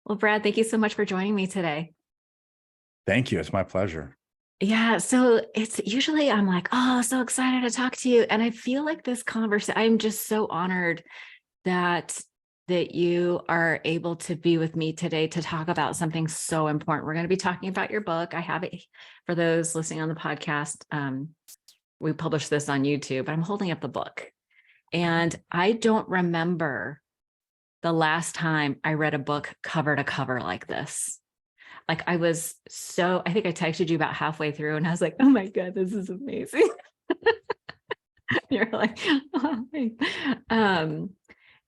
Well, Brad, thank you so much for joining me today. Thank you. It's my pleasure. Yeah, so it's usually I'm like, oh, so excited to talk to you. And I feel like this conversation, I'm just so honored that you are able to be with me today to talk about something so important. We're going to be talking about your book. I have it for those listening on the podcast. We published this on YouTube, but I'm holding up the book. And I don't remember the last time I read a book cover to cover like this. Like I think I texted you about halfway through and I was like, oh my God, this is amazing. You're like, oh,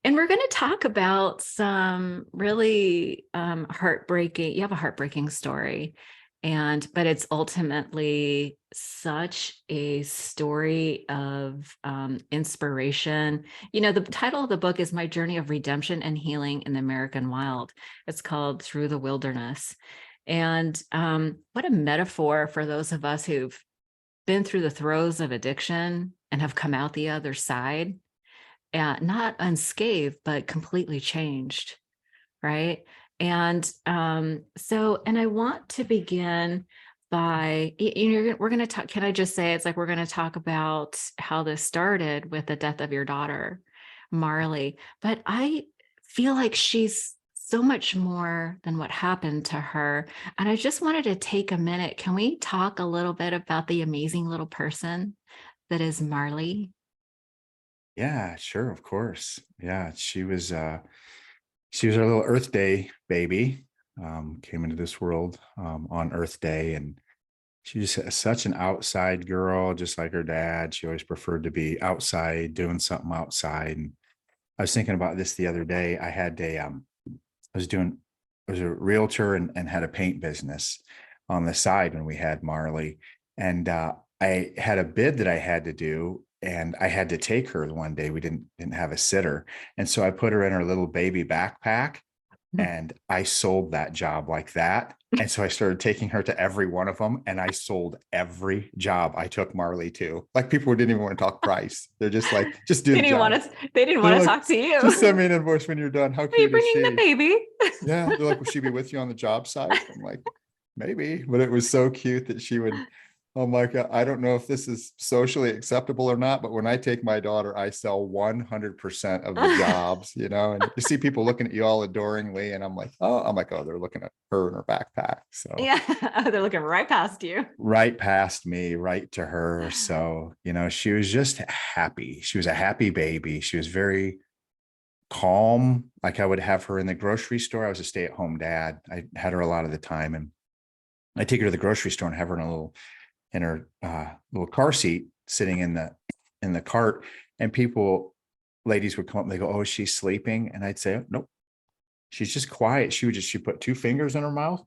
and we're going to talk about some really heartbreaking, you have a heartbreaking story. But it's ultimately such a story of inspiration. You know, the title of the book is My Journey of Redemption and Healing in the American Wild. It's called Through the Wilderness. And what a metaphor for those of us who've been through the throes of addiction and have come out the other side, not unscathed, but completely changed, right? And and I want to begin by, we're going to talk, can I just say, it's like, we're going to talk about how this started with the death of your daughter, Marley. But I feel like she's so much more than what happened to her. And I just wanted to take a minute. Can we talk a little bit about the amazing little person that is Marley? Yeah, sure, of course. Yeah, she was our little Earth Day baby. Came into this world on Earth Day, and she's such an outside girl, just like her dad. She always preferred to be outside, doing something outside. And I was thinking about this the other day. I was a realtor and had a paint business on the side when we had Marley. And I had a bid that I had to do, and I had to take her one day. We didn't have a sitter. And so I put her in her little baby backpack and I sold that job like that. And so I started taking her to every one of them, and I sold every job I took Marley to. Like, people didn't even want to talk price. They're just like, just do They the didn't want job. to, they didn't They're want to like, talk to you. just send me an invoice when you're done. How Are you cute is bringing the she? baby? Yeah. They're like, will she be with you on the job site? I'm like, maybe. But it was so cute that she would. Oh my God. I don't know if this is socially acceptable or not, but when I take my daughter, I sell 100% of the jobs, and you see people looking at you all adoringly. And I'm like, oh, they're looking at her in her backpack. So Yeah, they're looking right past you. right past me, right to her. So, she was just happy. She was a happy baby. She was very calm. Like, I would have her in the grocery store. I was a stay-at-home dad. I had her a lot of the time, and I take her to the grocery store and have her in her little car seat, sitting in the cart. And ladies would come up and they go, oh, she's sleeping. And I'd say, nope, she's just quiet. She put two fingers in her mouth.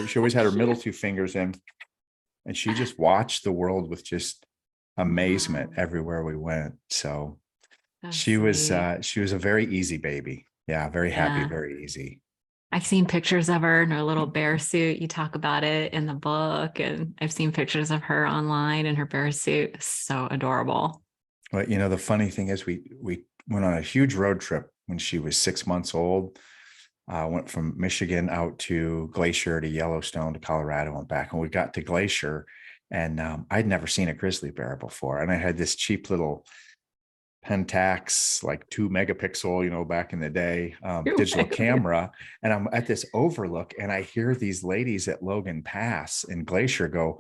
She always had her middle two fingers in, and she just watched the world with just amazement Wow, everywhere we went. So that's she was sweet. she was a very easy baby. Yeah, very happy, Yeah. very easy. I've seen pictures of her in her little bear suit. You talk about it in the book, and I've seen pictures of her online in her bear suit. So adorable. But the funny thing is, we went on a huge road trip when she was 6 months old. Went from Michigan out to Glacier to Yellowstone to Colorado and back. And we got to Glacier, and I'd never seen a grizzly bear before. And I had this cheap little Pentax, like 2 megapixel, back in the day, digital camera. And I'm at this overlook, and I hear these ladies at Logan Pass in Glacier go,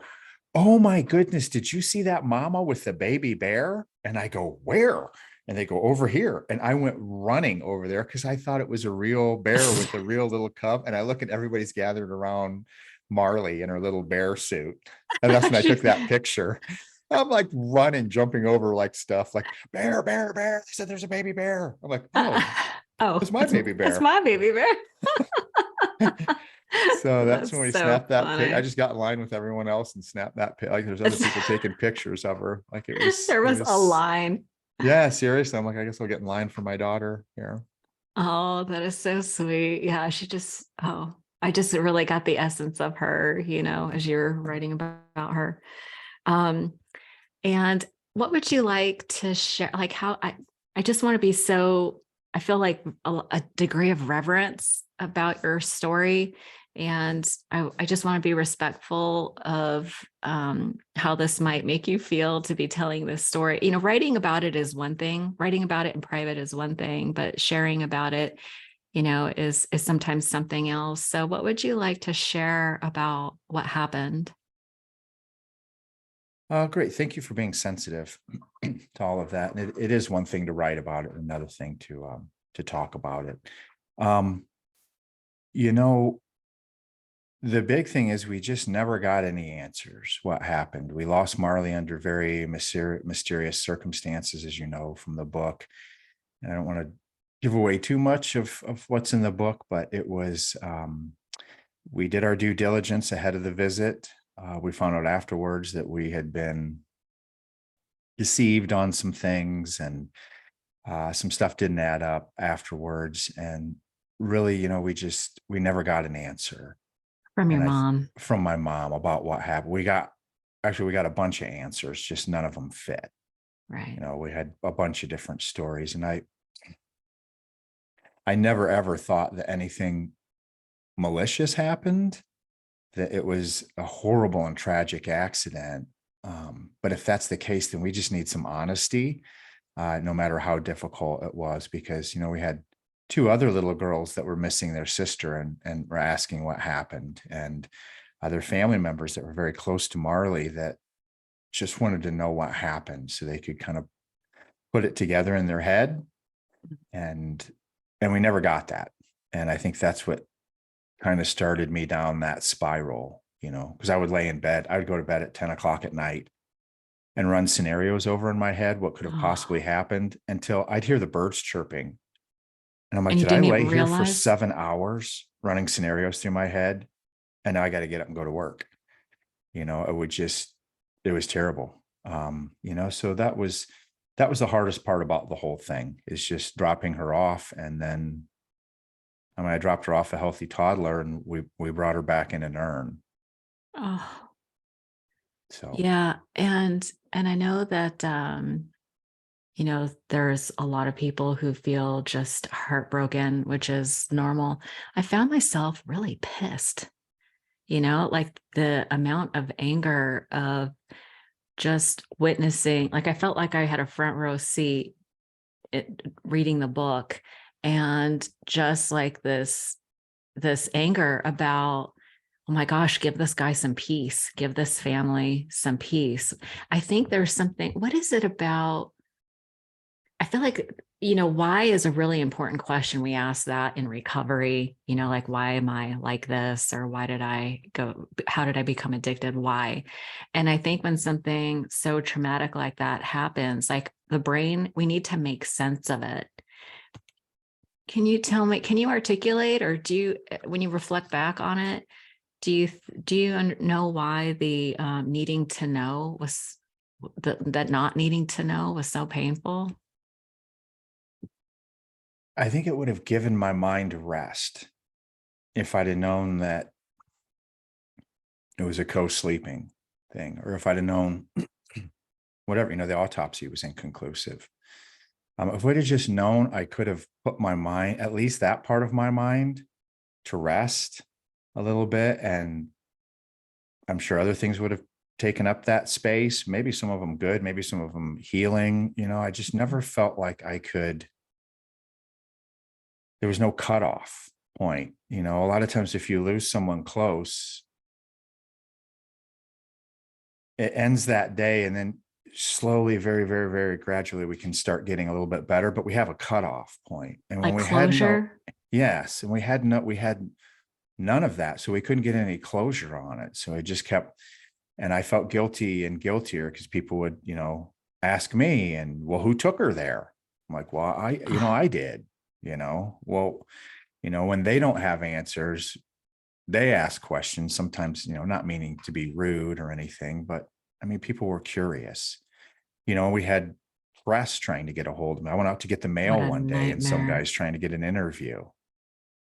oh my goodness, did you see that mama with the baby bear? And I go, where? And they go, over here. And I went running over there because I thought it was a real bear with a real little cub. And I look at everybody's gathered around Marley in her little bear suit. And that's when I took that picture. I'm like running, jumping over like stuff like, bear, bear, bear. They said there's a baby bear. I'm like, oh, Oh, it's my baby that's bear. my baby bear. So that's That's when we so snapped that pic. I funny. just got in line with everyone else and snapped that pic. Like, there's other people taking pictures of her. Like, There was a line. yeah, seriously. I'm like, I guess I'll get in line for my daughter here. Oh, that is so sweet. Yeah, I just really got the essence of her, as you're writing about her. Um, and what would you like to share? Like I just want to be so I feel like a degree of reverence about your story. And I just want to be respectful of how this might make you feel to be telling this story. You know, writing about it is one thing, writing about it in private is one thing, but sharing about it, you know, is sometimes something else. So what would you like to share about what happened? Great. Thank you for being sensitive to all of that. And it is one thing to write about it, another thing to talk about it. Um, you know, the big thing is we just never got any answers. What happened? We lost Marley under very mysterious circumstances, as you know from the book. And I don't want to give away too much of what's in the book, but it was we did our due diligence ahead of the visit. We found out afterwards that we had been deceived on some things, and some stuff didn't add up afterwards. And really, we never got an answer. From your And mom? from my mom about what happened. We got a bunch of answers, just none of them fit. Right. We had a bunch of different stories, and I never ever thought that anything malicious happened, that it was a horrible and tragic accident. But if that's the case, then we just need some honesty, no matter how difficult it was, because we had two other little girls that were missing their sister, and were asking what happened, and other family members that were very close to Marley that just wanted to know what happened so they could kind of put it together in their head. And we never got that. And I think that's what kind of started me down that spiral, because I would lay in bed. I would go to bed at 10 o'clock at night and run scenarios over in my head, what could have possibly Oh, happened, until I'd hear the birds chirping. And I'm like, and you did I didn't even lay here for realize? 7 hours running scenarios through my head? And now I got to get up and go to work. It was terrible. So that was the hardest part about the whole thing, is just dropping her off. And then, I dropped her off a healthy toddler, and we brought her back in an urn. Oh, So yeah. And I know that you know, there's a lot of people who feel just heartbroken, which is normal. I found myself really pissed, you know, like the amount of anger of just witnessing, like I felt like I had a front row seat reading the book, and just like this anger about, oh my gosh, give this guy some peace, give this family some peace. I think there's something, what is it about? I feel like, you know, why is a really important question. We ask that in recovery, you know, like, why am I like this? Or why did I go? How did I become addicted? Why? And I think when something so traumatic like that happens, like the brain, we need to make sense of it. Can you tell me, can you articulate, or do you, when you reflect back on it, do you know why the needing to know was, that not needing to know was so painful? I think it would have given my mind rest if I'd have known that it was a co-sleeping thing, or if I'd have known whatever, the autopsy was inconclusive. If we'd have just known, I could have put my mind, at least that part of my mind, to rest a little bit. And I'm sure other things would have taken up that space. Maybe some of them good, maybe some of them healing. I just never felt like I could, there was no cutoff point. A lot of times if you lose someone close, it ends that day, and then slowly, very, very, very gradually, we can start getting a little bit better, but we have a cutoff point. And when Like we had no, closure? yes, and we had none of that. So we couldn't get any closure on it. So it just kept, and I felt guilty and guiltier, because people would, ask me, and, well, who took her there? I'm like, well, I did, well, when they don't have answers, they ask questions sometimes, not meaning to be rude or anything, but I mean, people were curious. We had press trying to get a hold of me. I went out to get the What mail a one day, and some nightmare. guys trying to get an interview.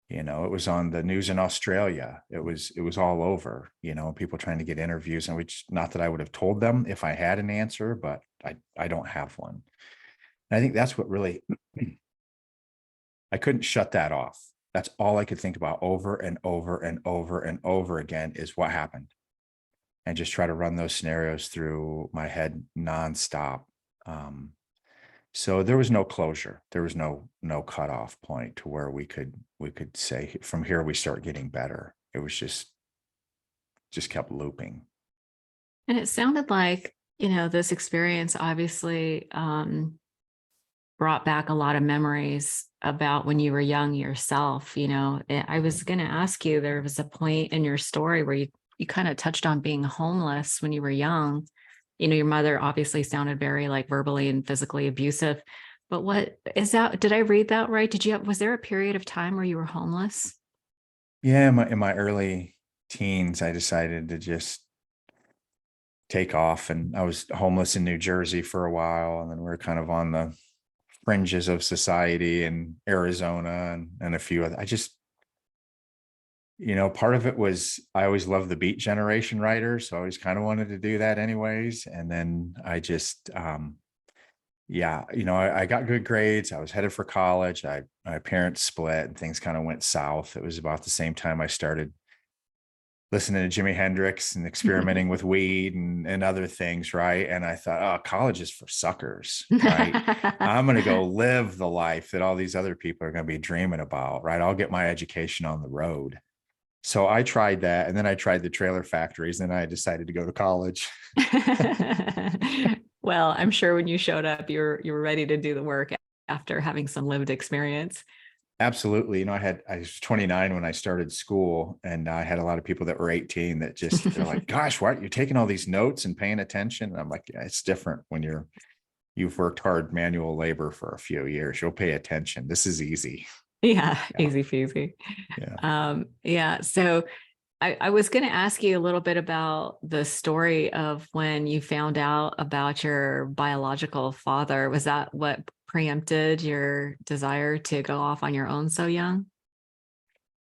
It was on the news in Australia. It was all over, people trying to get interviews, and which, not that I would have told them if I had an answer, but I don't have one. And I think that's what really I couldn't shut that off. That's all I could think about over and over and over and over again is what happened, and just try to run those scenarios through my head nonstop. Um, so there was no closure. There was no cutoff point to where we could say from here we start getting better. It was just kept looping. And it sounded like, this experience obviously brought back a lot of memories about when you were young yourself. I was going to ask you, there was a point in your story where you kind of touched on being homeless when you were young. Your mother obviously sounded very like verbally and physically abusive. But what is that? Did I read that right? Was there a period of time where you were homeless? Yeah, in my early teens, I decided to just take off, and I was homeless in New Jersey for a while, and then we were kind of on the fringes of society in Arizona and a few other. I just, part of it was I always loved the Beat Generation writers, so I always kind of wanted to do that anyways. And then I just, yeah, I got good grades. I was headed for college. My parents split and things kind of went south. It was about the same time I started listening to Jimi Hendrix and experimenting with weed and other things, right? And I thought, oh, college is for suckers, right? I'm going to go live the life that all these other people are going to be dreaming about, right? I'll get my education on the road. So I tried that, and then I tried the trailer factories, and I decided to go to college. Well, I'm sure when you showed up, you were ready to do the work after having some lived experience. Absolutely. I was 29 when I started school, and I had a lot of people that were 18 that they're like, gosh, what, you're taking all these notes and paying attention. And I'm like, yeah, it's different when you've worked hard manual labor for a few years. You'll pay attention. This is easy. Yeah, Yeah. easy peasy. Yeah. Yeah. So I was going to ask you a little bit about the story of when you found out about your biological father. Was that what preempted your desire to go off on your own so young?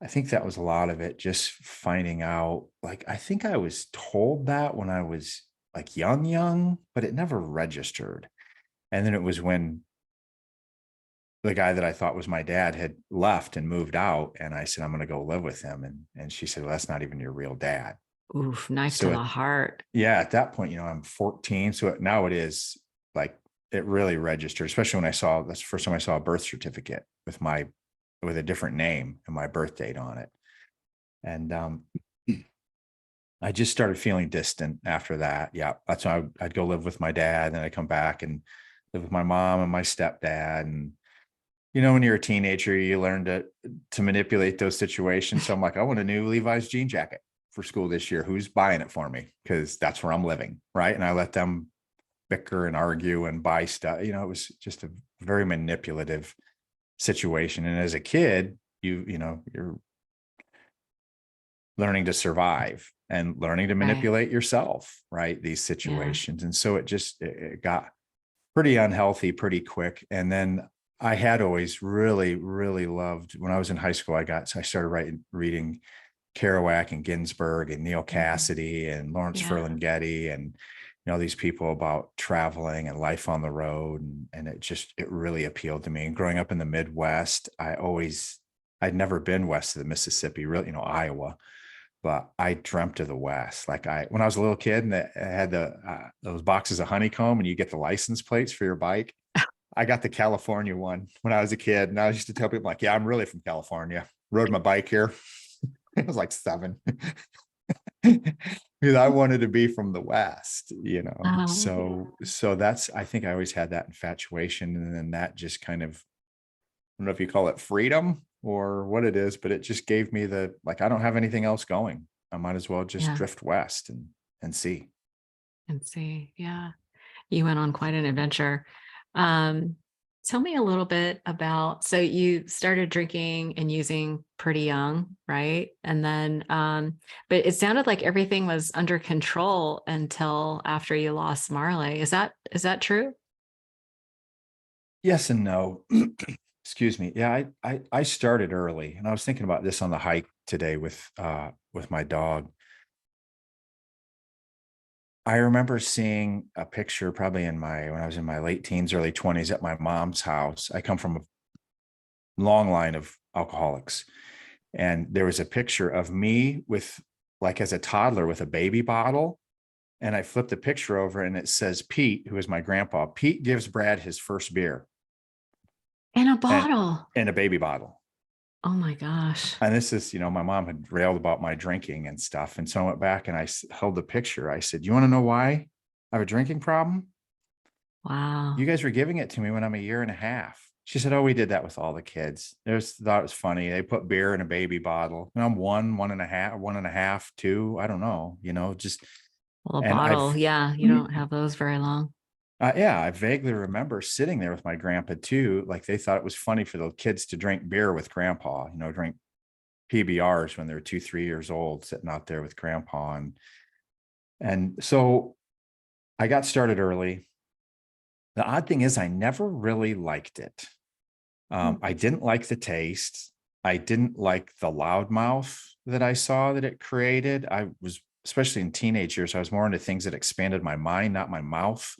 I think that was a lot of it, just finding out. Like, I think I was told that when I was like young, but it never registered. And then it was when the guy that I thought was my dad had left and moved out. And I said, I'm going to go live with him. And she said, well, that's not even your real dad. Oof, knife to So the heart. yeah, at that point, I'm 14. So now it is like, it really registered, especially when that's the first time I saw a birth certificate with a different name and my birth date on it. And I just started feeling distant after that. Yeah. That's why I'd go live with my dad. Then I'd come back and live with my mom and my stepdad. And, when you're a teenager, you learn to manipulate those situations. So I'm like, I want a new Levi's jean jacket for school this year. Who's buying it for me? Because that's where I'm living. Right. And I let them bicker and argue and buy stuff. It was just a very manipulative situation. And as a kid, you're learning to survive and learning to Right. manipulate yourself, right? These Yeah. situations. And so it got pretty unhealthy pretty quick. And then I had always really, really loved, when I was in high school, I started reading Kerouac and Ginsberg and Neil Mhm. Cassidy and Lawrence Yeah. Ferlinghetti and these people about traveling and life on the road. And it really appealed to me. And growing up in the Midwest, I'd never been west of the Mississippi, really, Iowa, but I dreamt of the West. Like when I was a little kid and I had those boxes of honeycomb and you get the license plates for your bike. I got the California one when I was a kid. And I used to tell people like, yeah, I'm really from California. Rode my bike here. I was like 7 because I wanted to be from the West. So I think I always had that infatuation. And then that just kind of, I don't know if you call it freedom or what it is, but it just gave me I don't have anything else going. I might as well just Yeah. drift west and see. And see. Yeah. You went on quite an adventure. Um, Tell me a little bit about, so you started drinking and using pretty young, right? And then, but it sounded like everything was under control until after you lost Marley. Is that true? Yes and no. Excuse me. Yeah, I started early, and I was thinking about this on the hike today with my dog. I remember seeing a picture probably when I was in my late teens, early 20s at my mom's house. I come from a long line of alcoholics. And there was a picture of me with, like, as a toddler with a baby bottle. And I flipped the picture over and it says Pete, who is my grandpa. Pete gives Brad his first beer In a and bottle. in a baby bottle. Oh my gosh. And this is, my mom had railed about my drinking and stuff. And so I went back and I held the picture. I said, you want to know why I have a drinking problem? You Wow. guys were giving it to me when I'm a year and a half. She said, oh, we did that with all the kids. Thought it was funny. They put beer in a baby bottle. And I'm one and a half, two. I don't know, just, Well, a and bottle, yeah, you don't have those very long. yeah, I vaguely remember sitting there with my grandpa too. Like they thought it was funny for the kids to drink beer with grandpa, drink PBRs when they're 2, 3 years old, sitting out there with grandpa. And so I got started early. The odd thing is I never really liked it. I didn't like the taste. I didn't like the loudmouth that I saw that it created. I was, especially in teenage years, I was more into things that expanded my mind, not my mouth.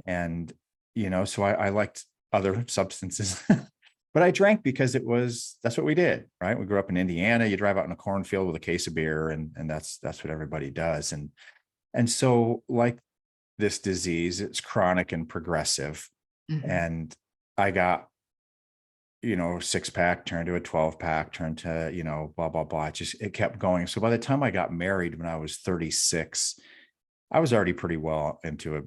And, so I liked other substances, but I drank because that's what we did, right? We grew up in Indiana. You drive out in a cornfield with a case of beer and that's what everybody does. And so like this disease, it's chronic and progressive. Mhm. And I got, 6-pack turned to a 12-pack, turned to, blah, blah, blah. It kept going. So by the time I got married, when I was 36, I was already pretty well into it.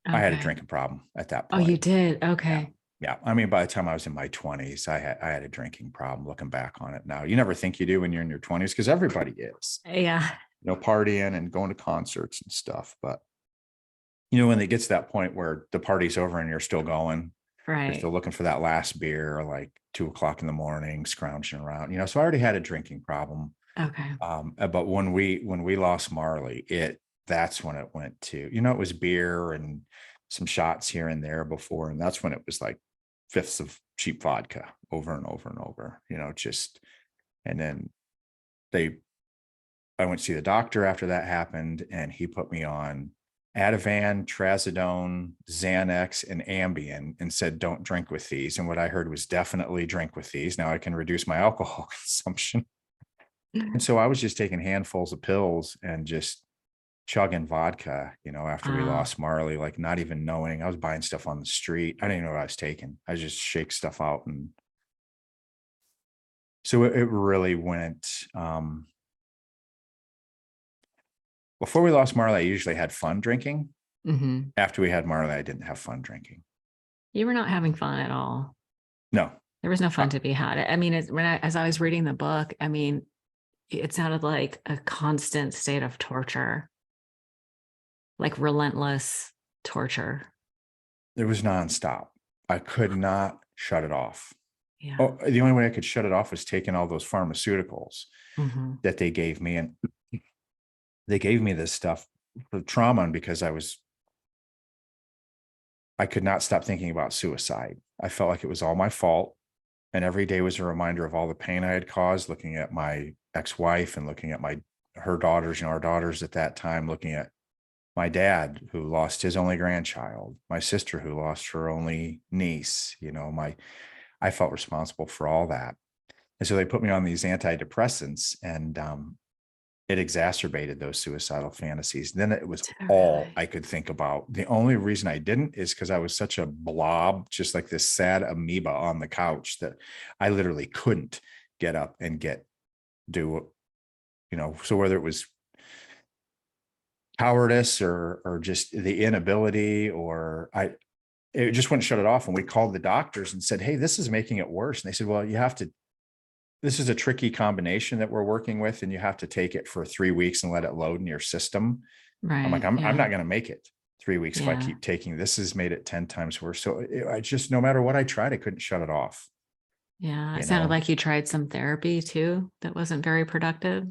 I had a Okay. drinking problem at that Oh, you point. did? Yeah. Okay. Yeah. I mean, by the time I was in my 20s, I had a drinking problem. Looking back on it now, you never think you do when you're in your 20s because everybody is, Yeah. partying and going to concerts and stuff. But, when it gets to that point where the party's over and you're still going, you're Right. still looking for that last beer, like 2 o'clock in the morning, scrounging around, so I already had a drinking problem. Okay. But when we lost Marley, that's when it went to, it was beer and some shots here and there before. And that's when it was like fifths of cheap vodka over and over and over, and then they, I went to see the doctor after that happened and he put me on Ativan, Trazodone, Xanax, and Ambien and said, don't drink with these. And what I heard was definitely drink with these. Now I can reduce my alcohol consumption. And so I was just taking handfuls of pills and just chugging vodka, after we Wow. lost Marley, like not even knowing. I was buying stuff on the street. I didn't even know what I was taking. I just shake stuff out. And so it really went, before we lost Marley, I usually had fun drinking. Hmm. After we had Marley, I didn't have fun drinking. You were not having fun at all. No. There was no Uh, fun to be had. I mean, as I was reading the book, I mean, it sounded like a constant state of torture, like relentless torture. it was nonstop. I could not shut it off. Yeah. Oh, the only way I could shut it off was taking all those pharmaceuticals Hmm. that they gave me. And they gave me this stuff for trauma because I could not stop thinking about suicide. I felt like it was all my fault. And every day was a reminder of all the pain I had caused, looking at my ex-wife and looking at her daughters, our daughters at that time, looking at my dad who lost his only grandchild, my sister who lost her only niece, I felt responsible for all that. And so they put me on these antidepressants and it exacerbated those suicidal fantasies. Then it was all Really? I could think about. The only reason I didn't is because I was such a blob, just like this sad amoeba on the couch, that I literally couldn't get up and do, so whether it was cowardice or just the inability, or it just wouldn't shut it off. And we called the doctors and said, hey, this is making it worse. And they said, well, this is a tricky combination that we're working with, and you have to take it for 3 weeks and let it load in your system. I'm like, Right. I'm Yeah. not going to make it 3 weeks if I Yeah. keep taking this. Has made it 10 times worse. So I just, no matter what I tried, I couldn't shut it off. Yeah. It You sounded know? like you tried some therapy too that wasn't very productive.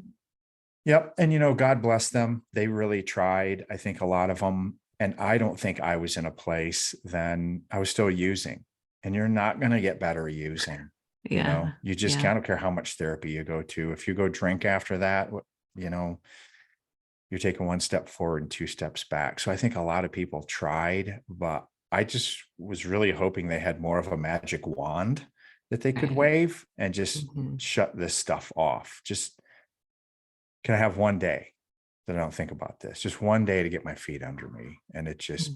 Yep. And God bless them. They really tried. I think a lot of them. And I don't think I was in a place then. I was still using. And you're not going to get better using. Yeah. You just Yeah. can't, I don't care how much therapy you go to. If you go drink after that, you know, you're taking one step forward and two steps back. So I think a lot of people tried, but I just was really hoping they had more of a magic wand that they could Right. waive and just Mhm. shut this stuff off. Just, can I have one day that I don't think about this? Just one day to get my feet under me. And it just,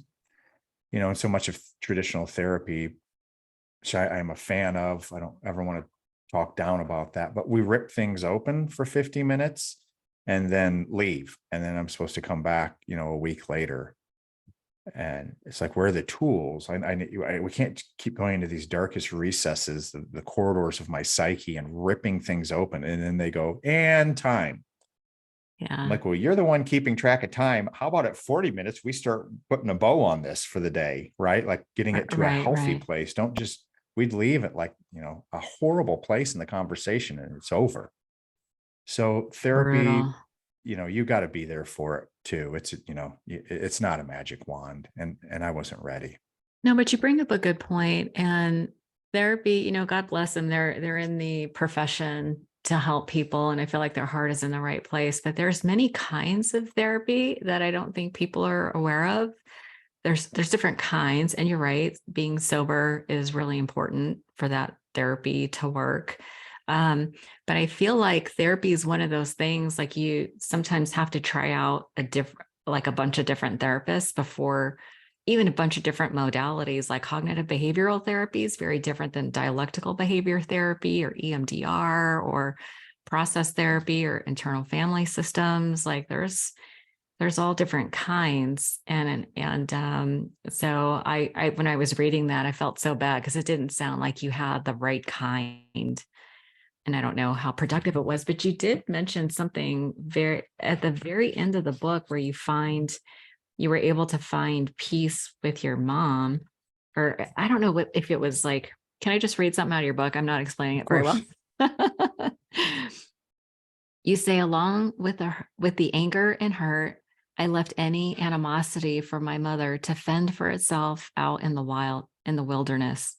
Mm. and so much of traditional therapy, which I'm a fan of, I don't ever want to talk down about that, but we rip things open for 50 minutes and then leave. And then I'm supposed to come back, a week later. And it's like, where are the tools? We can't keep going into these darkest recesses, the corridors of my psyche, and ripping things open. And then they go, and time. I'm Yeah. like, well, you're the one keeping track of time. How about at 40 minutes, we start putting a bow on this for the day, right? Like getting it to a Right, healthy right. place. Don't just, we'd leave it like, a horrible place in the conversation and it's over. So therapy, Brutal. you got to be there for it too. It's not a magic wand, and I wasn't ready. No, but you bring up a good point. And therapy, God bless them. They're in the profession to help people. And I feel like their heart is in the right place. But there's many kinds of therapy that I don't think people are aware of. There's different kinds. And you're right, being sober is really important for that therapy to work. But I feel like therapy is one of those things, like you sometimes have to try out like a bunch of different therapists before, even a bunch of different modalities. Like cognitive behavioral therapy is very different than dialectical behavior therapy or EMDR or process therapy or internal family systems. Like there's all different kinds. And so I when I was reading that, I felt so bad because it didn't sound like you had the right kind. And I don't know how productive it was, but you did mention something very at the very end of the book where you were able to find peace with your mom. Or I don't know if it was like, can I just read something out of your book? I'm not explaining Of it very well. course. You say, along with the anger and hurt, I left any animosity for my mother to fend for itself out in the wilderness.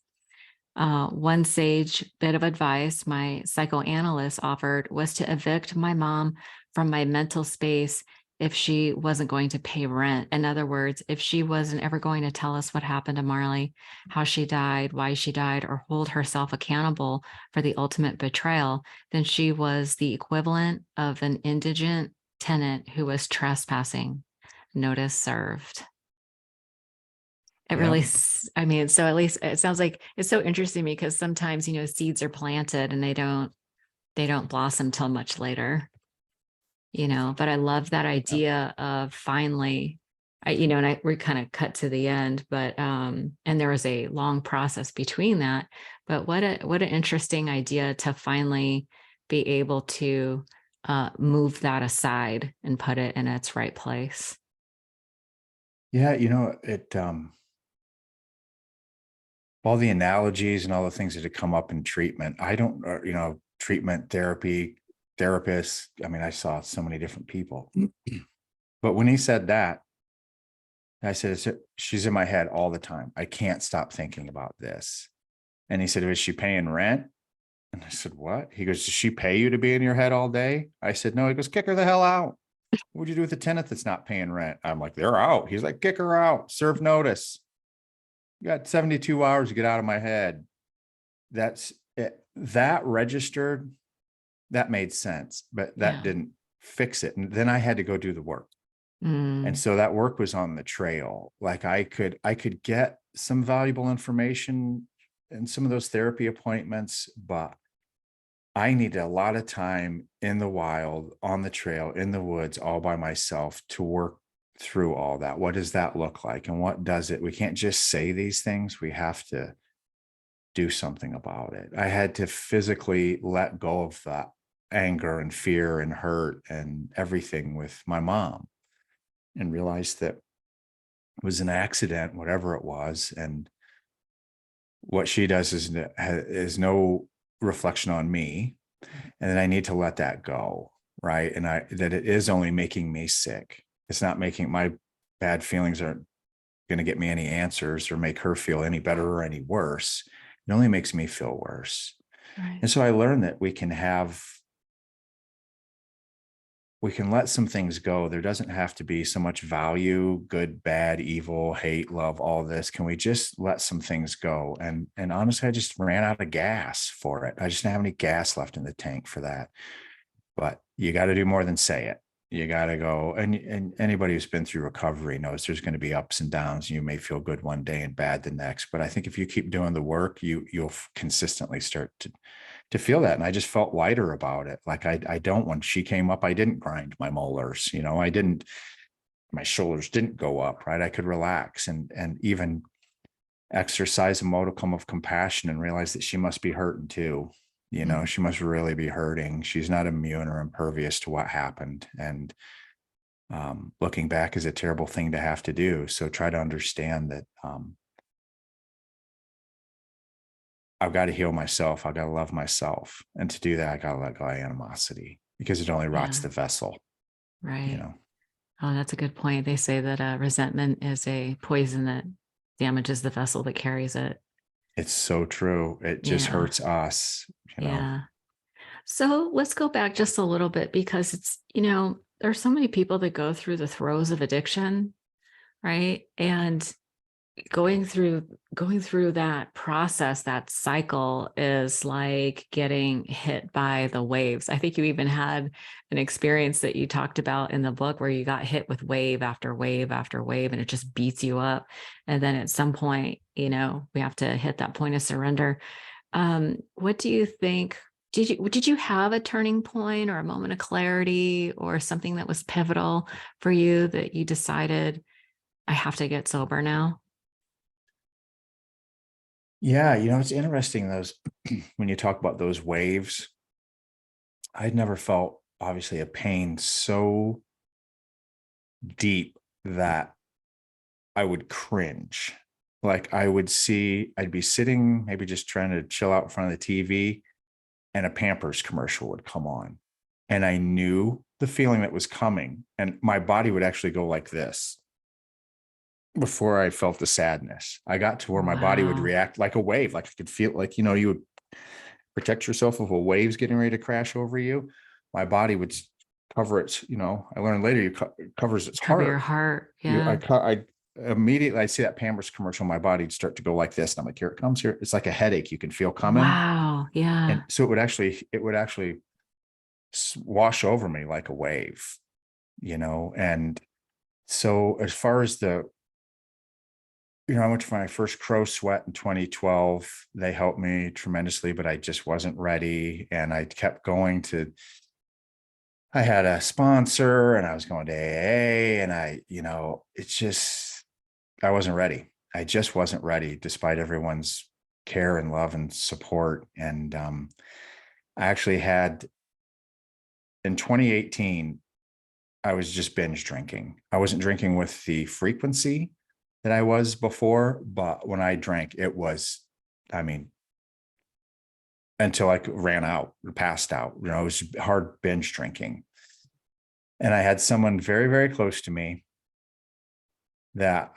One sage bit of advice my psychoanalyst offered was to evict my mom from my mental space if she wasn't going to pay rent. In other words, if she wasn't ever going to tell us what happened to Marley, how she died, why she died, or hold herself accountable for the ultimate betrayal, then she was the equivalent of an indigent tenant who was trespassing. Notice served. It Yeah. really, I mean, so at least it sounds like it's so interesting to me because sometimes, seeds are planted and they don't blossom till much later, but I love that idea of finally, we kind of cut to the end, but, and there was a long process between that, but what an interesting idea to finally be able to, move that aside and put it in its right place. Yeah. All the analogies and all the things that had come up in treatment, I don't, treatment, therapy, therapists. I mean, I saw so many different people. But when he said that, I said, she's in my head all the time. I can't stop thinking about this. And he said, is she paying rent? And I said, what? He goes, does she pay you to be in your head all day? I said, no. He goes, kick her the hell out. What would you do with a tenant that's not paying rent? I'm like, they're out. He's like, kick her out, serve notice. You got 72 hours to get out of my head. That's it. That registered, that made sense, but that Yeah. didn't fix it. And then I had to go do the work. And Mm, so that work was on the trail. Like I could get some valuable information in some of those therapy appointments, but I needed a lot of time in the wild, on the trail, in the woods, all by myself to work through all that. What does that look like? And what does it? We can't just say these things. We have to do something about it. I had to physically let go of that anger and fear and hurt and everything with my mom and realize that it was an accident, whatever it was. And what she does is no reflection on me. And then I need to let that go. Right. And that it is only making me sick. It's not making my bad feelings aren't going to get me any answers or make her feel any better or any worse. It only makes me feel worse. right. And so I learned that we can have we can let some things go. There doesn't have to be so much value, good, bad, evil, hate, love, all this. Can we just let some things go? And honestly, I just ran out of gas for it. I just didn't have any gas left in the tank for that. But you got to do more than say it. You got to go. And anybody who's been through recovery knows there's going to be ups and downs. You may feel good one day and bad the next. But I think if you keep doing the work, you'll consistently start to feel that. And I just felt lighter about it. Like I don't, when she came up, I didn't grind my molars, I didn't, my shoulders didn't go up, right? I could relax and even exercise a modicum of compassion and realize that she must be hurting too. She must really be hurting. She's not immune or impervious to what happened. And looking back is a terrible thing to have to do. So try to understand that I've got to heal myself. I've got to love myself. And to do that, I got to let go of animosity because it only rots the vessel. Right. Oh, that's a good point. They say that resentment is a poison that damages the vessel that carries it. It's so true. It just hurts us, Yeah. So let's go back just a little bit because it's, there's so many people that go through the throes of addiction, right? And going through that process, that cycle is like getting hit by the waves. I think you even had an experience that you talked about in the book where you got hit with wave after wave after wave, and it just beats you up. And then at some point, we have to hit that point of surrender. What do you think? Did you have a turning point or a moment of clarity or something that was pivotal for you that you decided, I have to get sober now? Yeah, it's interesting when you talk about those waves. I'd never felt obviously a pain so deep that I would cringe. Like I'd be sitting, maybe just trying to chill out in front of the TV, and a Pampers commercial would come on. And I knew the feeling that was coming, and my body would actually go like this before I felt the sadness. I got to where my body would react like a wave, like I could feel like, you would protect yourself if a wave's getting ready to crash over you. My body would cover its, I learned later, it covers its Cover heart. your heart. Yeah. I immediately, I'd see that Pampers commercial, my body'd start to go like this. And I'm like, here it comes here. It's like a headache you can feel coming. Wow. Yeah. And so it would actually wash over me like a wave, and so as far as I went to my first Crow Sweat in 2012. They helped me tremendously, but I just wasn't ready. And I kept going I had a sponsor and I was going to AA, and I wasn't ready. I just wasn't ready despite everyone's care and love and support. And I actually had, in 2018, I was just binge drinking. I wasn't drinking with the frequency that I was before, but when I drank, it was, until I ran out or passed out. It was hard binge drinking. And I had someone very, very close to me that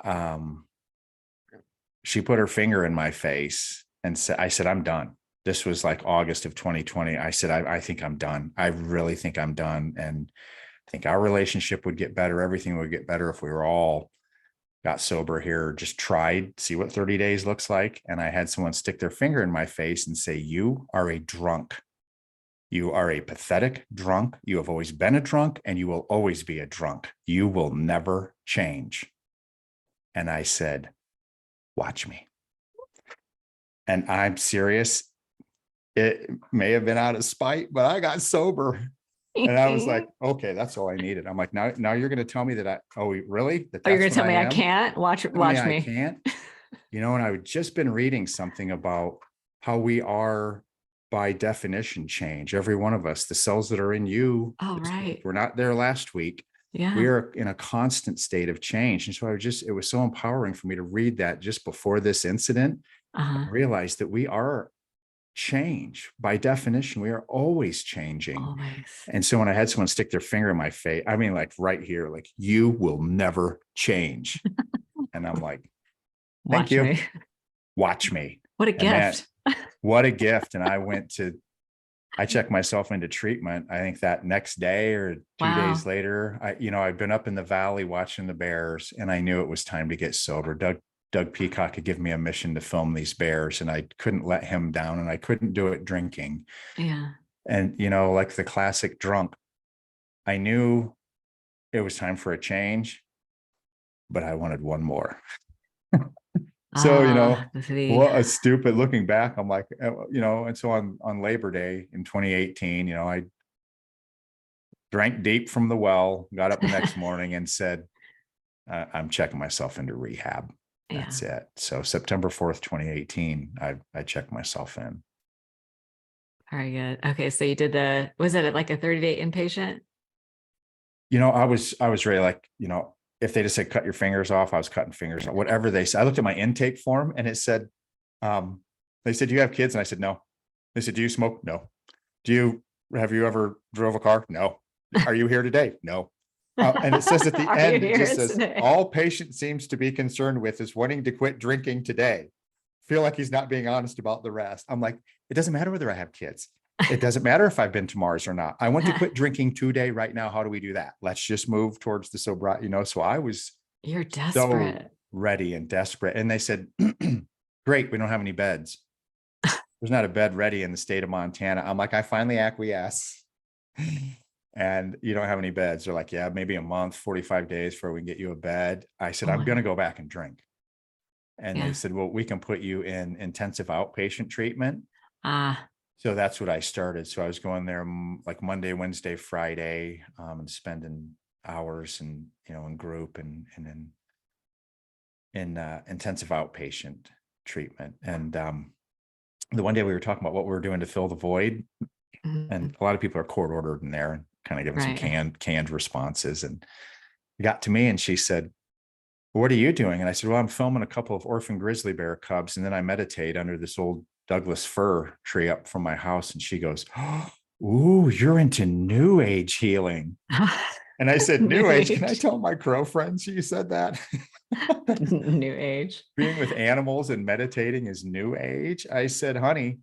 she put her finger in my face and said, I said, I'm done. This was like August of 2020. I said, I think I'm done. I really think I'm done. And I think our relationship would get better. Everything would get better if we were all got sober here, just tried, see what 30 days looks like. And I had someone stick their finger in my face and say, you are a drunk. You are a pathetic drunk. You have always been a drunk, and you will always be a drunk. You will never change. And I said, watch me. And I'm serious. It may have been out of spite, but I got sober. And I was like, okay, that's all I needed. I'm like, now you're going to tell me that really? That's you're going to tell me I I can't? Watch me. I can't. And I had just been reading something about how we are, by definition, change. Every one of us, the cells that are in you, Oh, right. we're not there last week. Yeah. We are in a constant state of change. And so it was so empowering for me to read that just before this incident. I realized that we are change. By definition, we are always changing. Always. And so when I had someone stick their finger in my face, like right here, like, you will never change. And I'm like, thank you. Watch me. What a gift. What a gift. And I went to I checked myself into treatment. I think that next day or 2 days Wow. later, I'd been up in the valley watching the bears, and I knew it was time to get sober. Doug Peacock had given me a mission to film these bears, and I couldn't let him down, and I couldn't do it drinking. Yeah. And, like the classic drunk, I knew it was time for a change, but I wanted one more. So, Ah, the what a stupid, looking back, I'm like, and so on Labor Day in 2018, I drank deep from the well, got up the next morning and said, I'm checking myself into rehab. yeah. That's it. So September 4th, 2018, I checked myself in. Very good. Okay, so you did was it like a 30-day inpatient? I was really like, if they just said cut your fingers off, I was cutting fingers off, whatever they said. I looked at my intake form and it said, they said, do you have kids? And I said, no. They said, do you smoke? No. Have you ever drove a car? No. Are you here today? No. And it says at the Are you end, it here just says, today? all patient seems to be concerned with is wanting to quit drinking today. Feel like he's not being honest about the rest. I'm like, it doesn't matter whether I have kids. It doesn't matter if I've been to Mars or not. I want to quit drinking today, right now. How do we do that? Let's just move towards the sobriety, So I was You're so desperate. ready and desperate. And they said, great, we don't have any beds. There's not a bed ready in the state of Montana. I'm like, I finally acquiesce. And you don't have any beds. They're like, yeah, maybe a month, 45 days before we can get you a bed. I said, Oh I'm my going to God. go back and drink. And they Yeah. said, well, we can put you in intensive outpatient treatment. Ah, So that's what I started. So I was going there like Monday, Wednesday, Friday, and spending hours and, in group and then in intensive outpatient treatment. And the one day we were talking about what we were doing to fill the void. And mhm. a lot of people are court ordered in there and kind of giving some Right. canned responses. And it got to me and she said, what are you doing? And I said, well, I'm filming a couple of orphan grizzly bear cubs. And then I meditate under this old Douglas fir tree up from my house. And she goes, oh, ooh, you're into new age healing. And I said, New new age. Can I age. tell my crow friends you said that? New age. Being with animals and meditating is new age. I said, honey,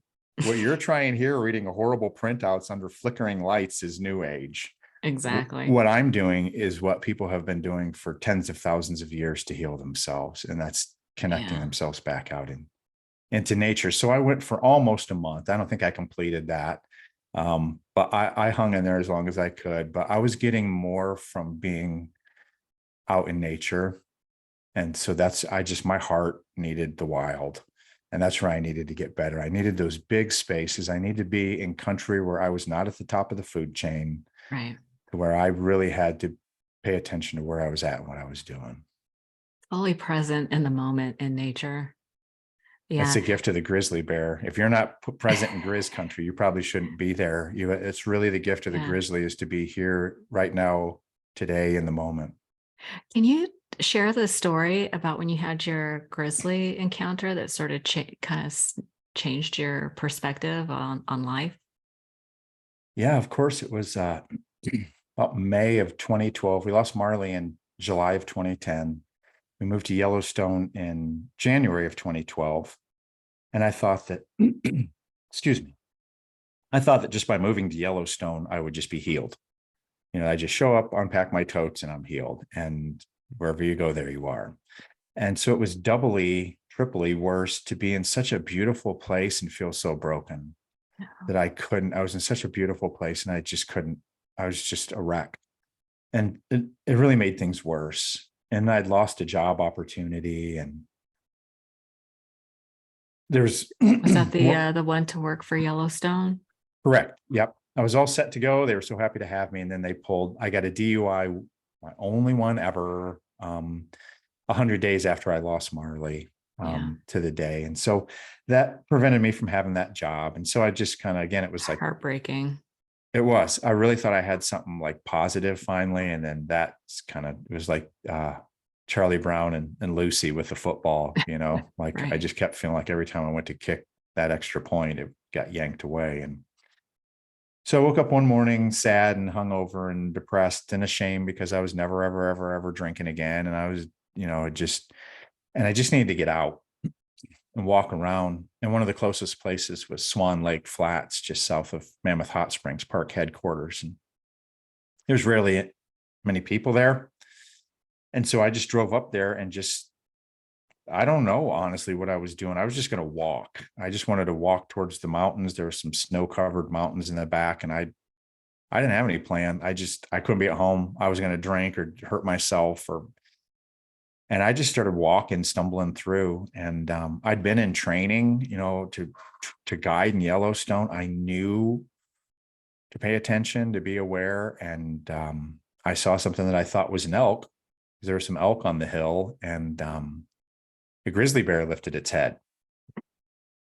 what you're trying here, reading a horrible printouts under flickering lights, is new age. Exactly. What I'm doing is what people have been doing for tens of thousands of years to heal themselves. And that's connecting Yeah. themselves back out into nature. So I went for almost a month. I don't think I completed that. But I hung in there as long as I could, but I was getting more from being out in nature. And so my heart needed the wild. And that's where I needed to get better. I needed those big spaces. I need to be in country where I was not at the top of the food chain, Right. where I really had to pay attention to where I was at and what I was doing. Fully present in the moment in nature. That's Yeah. a gift of the grizzly bear. If you're not present in grizz country, you probably shouldn't be there. It's really the gift of the Yeah. grizzly, is to be here right now, today, in the moment. Can you share the story about when you had your grizzly encounter that sort of kind of changed your perspective on life? Yeah, of course. It was about May of 2012. We lost Marley in July of 2010. We moved to Yellowstone in January of 2012. And I thought that, excuse me, I thought that just by moving to Yellowstone, I would just be healed. I just show up, unpack my totes, and I'm healed. And wherever you go, there you are. And so it was doubly, triply worse to be in such a beautiful place and feel so broken that I was in such a beautiful place and I just couldn't, I was just a wreck. And it really made things worse. And I'd lost a job opportunity, and there's Was that more. the one to work for Yellowstone? Correct. Yep. I was all set to go. They were so happy to have me. And then I got a DUI, my only one ever, 100 days after I lost Marley, Yeah. to the day. And so that prevented me from having that job. And so I just kind of, again, it was like, Heartbreaking. I really thought I had something like positive finally. And then it was like, Charlie Brown and Lucy with the football, like I Right. just kept feeling like every time I went to kick that extra point, it got yanked away. And so I woke up one morning sad and hungover and depressed and ashamed because I was never, ever, ever, ever drinking again. And I was, and I just needed to get out. and walk around. And one of the closest places was Swan Lake Flats, just south of Mammoth Hot Springs Park headquarters. And there's rarely many people there. And so I just drove up there and just, I don't know, honestly, what I was doing. I was just going to walk. I just wanted to walk towards the mountains. There were some snow covered mountains in the back, and I didn't have any plan. I couldn't be at home. I was going to drink or hurt myself, and I just started walking, stumbling through. And I'd been in training, to guide in Yellowstone. I knew to pay attention, to be aware. And I saw something that I thought was an elk. There was some elk on the hill, and a grizzly bear lifted its head.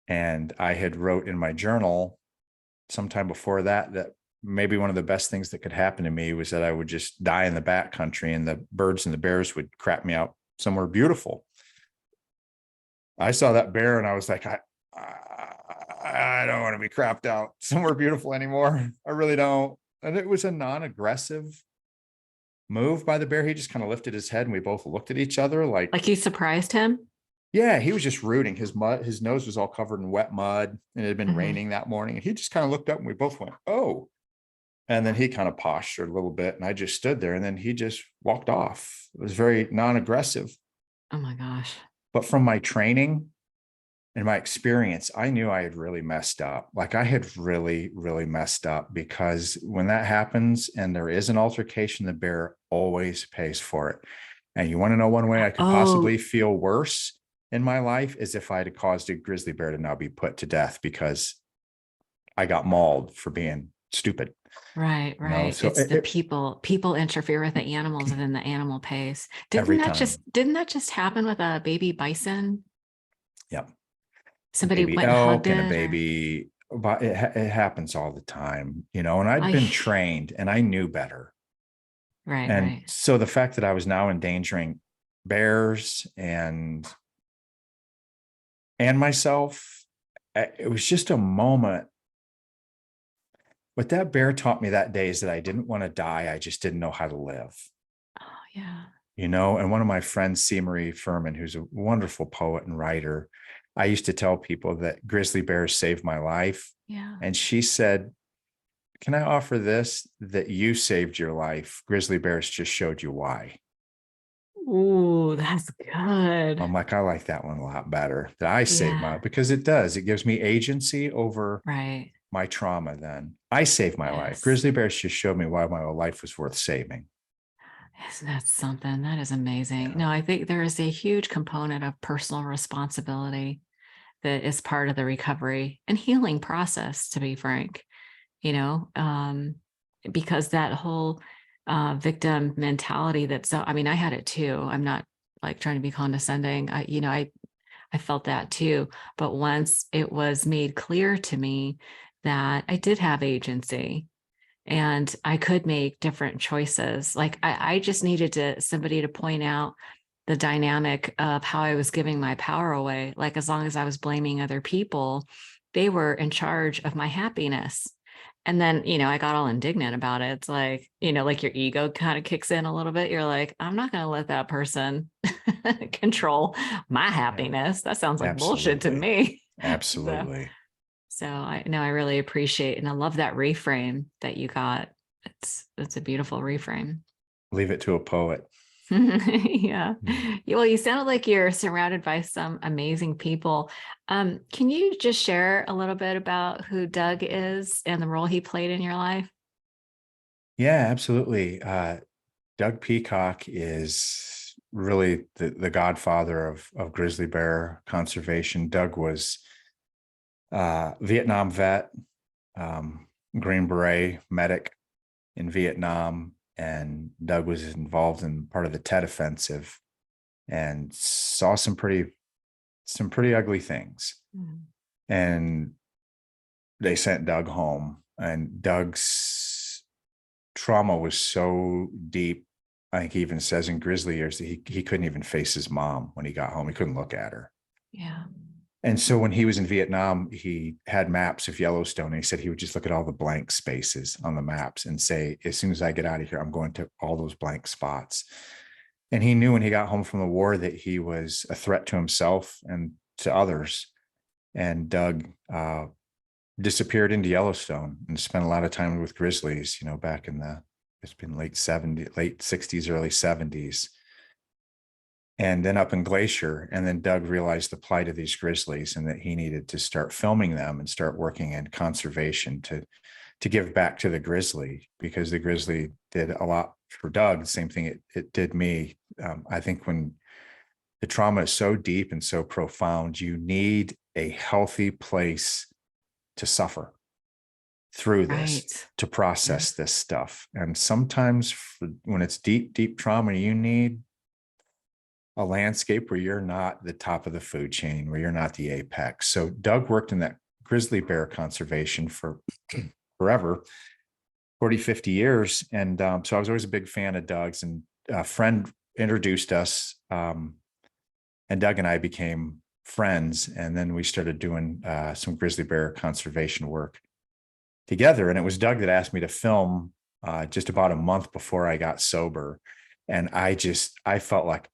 And I had wrote in my journal sometime before that maybe one of the best things that could happen to me was that I would just die in the backcountry and the birds and the bears would crap me out somewhere beautiful. I saw that bear and I was like, I don't want to be crapped out somewhere beautiful anymore. I really don't. And it was a non-aggressive move by the bear. He just kind of lifted his head and we both looked at each other Like you surprised him? Yeah, he was just rooting. His nose was all covered in wet mud, and it had been raining that morning. And he just kind of looked up and we both went, oh. And then he kind of postured a little bit and I just stood there and then he just walked off. It was very non-aggressive. Oh my gosh. But from my training and my experience, I knew I had really messed up. Like I had really, really messed up, because when that happens and there is an altercation, the bear always pays for it. And you want to know one way I could possibly feel worse in my life is if I had caused a grizzly bear to now be put to death because I got mauled for being stupid. Right. So it's the people interfere with the animals and then the animal pays. Didn't that just happen with a baby bison? Yep. Somebody Baby went and hugged elk and it, a baby, but it happens all the time, and I'd been trained and I knew better. And so the fact that I was now endangering bears and myself, it was just a moment. What that bear taught me that day is that I didn't want to die. I just didn't know how to live. Oh, yeah. And one of my friends, C. Marie Furman, who's a wonderful poet and writer, I used to tell people that grizzly bears saved my life. Yeah. And she said, can I offer this, that you saved your life? Grizzly bears just showed you why. Ooh, that's good. I'm like, I like that one a lot better, that I saved my life, because it gives me agency over my trauma. Then I saved my life. Grizzly bears just showed me why my life was worth saving. Isn't that something? That is amazing. Yeah. No, I think there is a huge component of personal responsibility that is part of the recovery and healing process, to be frank, because that whole victim mentality I had it too. I'm not like trying to be condescending. I felt that too. But once it was made clear to me that I did have agency and I could make different choices, like I just needed somebody to point out the dynamic of how I was giving my power away. Like, as long as I was blaming other people, they were in charge of my happiness. And then, I got all indignant about it. It's like, like your ego kind of kicks in a little bit. You're like, I'm not going to let that person control my happiness. That sounds like bullshit to me. Absolutely. So I really appreciate, and I love that reframe that you got. It's a beautiful reframe. Leave it to a poet. Yeah. Well, you sound like you're surrounded by some amazing people. Can you just share a little bit about who Doug is and the role he played in your life? Yeah, absolutely. Doug Peacock is really the godfather of grizzly bear conservation. Doug was Vietnam vet, Green Beret medic in Vietnam. And Doug was involved in part of the Tet Offensive and saw some pretty ugly things. And they sent Doug home, and Doug's trauma was so deep. I think he even says in Grizzly Years that he couldn't even face his mom when he got home. He couldn't look at her. Yeah. And so when he was in Vietnam, he had maps of Yellowstone, and he said he would just look at all the blank spaces on the maps and say, as soon as I get out of here, I'm going to all those blank spots. And he knew when he got home from the war that he was a threat to himself and to others. And Doug disappeared into Yellowstone and spent a lot of time with grizzlies, back in it's been late 60s, early 70s. And then up in Glacier. And then Doug realized the plight of these grizzlies and that he needed to start filming them and start working in conservation to give back to the grizzly, because the grizzly did a lot for Doug. The same thing it did me. I think when the trauma is so deep and so profound, you need a healthy place to suffer through this, Right. to process this stuff. And sometimes when it's deep, deep trauma, you need a landscape where you're not the top of the food chain, where you're not the apex. So Doug worked in that grizzly bear conservation for forever, 40, 50 years. And so I was always a big fan of Doug's, and a friend introduced us, and Doug and I became friends. And then we started doing some grizzly bear conservation work together. And it was Doug that asked me to film just about a month before I got sober. And I felt like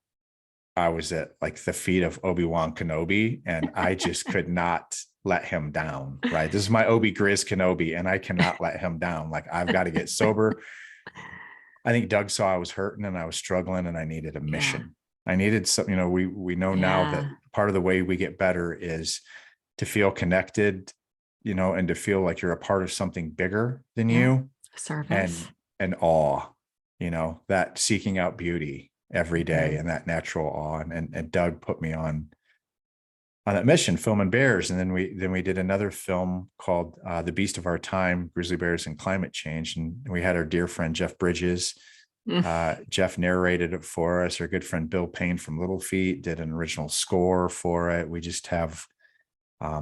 I was at like the feet of Obi-Wan Kenobi, and I just could not let him down. Right. This is my Obi Grizz Kenobi, and I cannot let him down. Like, I've got to get sober. I think Doug saw I was hurting and I was struggling, and I needed a Yeah. mission. I needed something, we know now that Yeah. part of the way we get better is to feel connected, and to feel like you're a part of something bigger than Yeah. you, Service. and awe, that seeking out beauty every day, Mhm. and that natural awe. And Doug put me on that mission, filming bears. And then we did another film called The Beast of Our Time, Grizzly Bears and Climate Change. And we had our dear friend Jeff Bridges. Mm. Jeff narrated it for us. Our good friend Bill Payne from Little Feat did an original score for it. We just have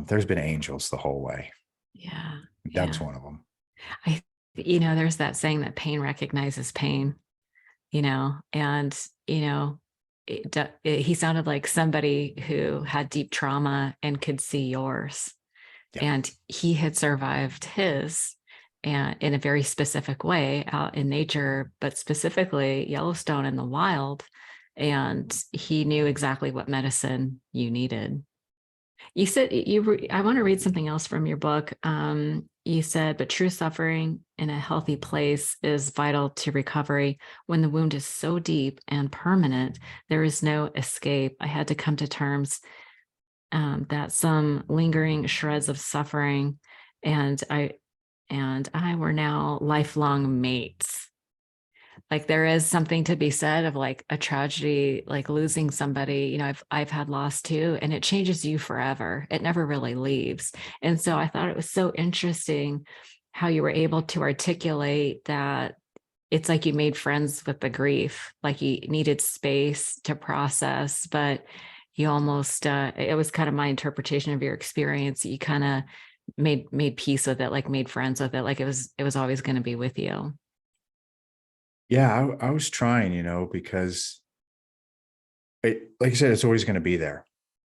there's been angels the whole way. Yeah. Doug's Yeah. one of them. I, there's that saying that pain recognizes pain, and, he sounded like somebody who had deep trauma and could see yours. Yeah. And he had survived his, and in a very specific way out in nature, but specifically Yellowstone in the wild. And he knew exactly what medicine you needed. You said I want to read something else from your book. You said, but true suffering in a healthy place is vital to recovery. When the wound is so deep and permanent, there is no escape. I had to come to terms that some lingering shreds of suffering and I were now lifelong mates. Like, there is something to be said of like a tragedy, like losing somebody. I've had loss too, and it changes you forever. It never really leaves. And so I thought it was so interesting how you were able to articulate that it's like you made friends with the grief, like you needed space to process, but you almost it was kind of my interpretation of your experience. You kind of made peace with it, like made friends with it, like it was always going to be with you. Yeah, I was trying, because like I said, it's always going to be there,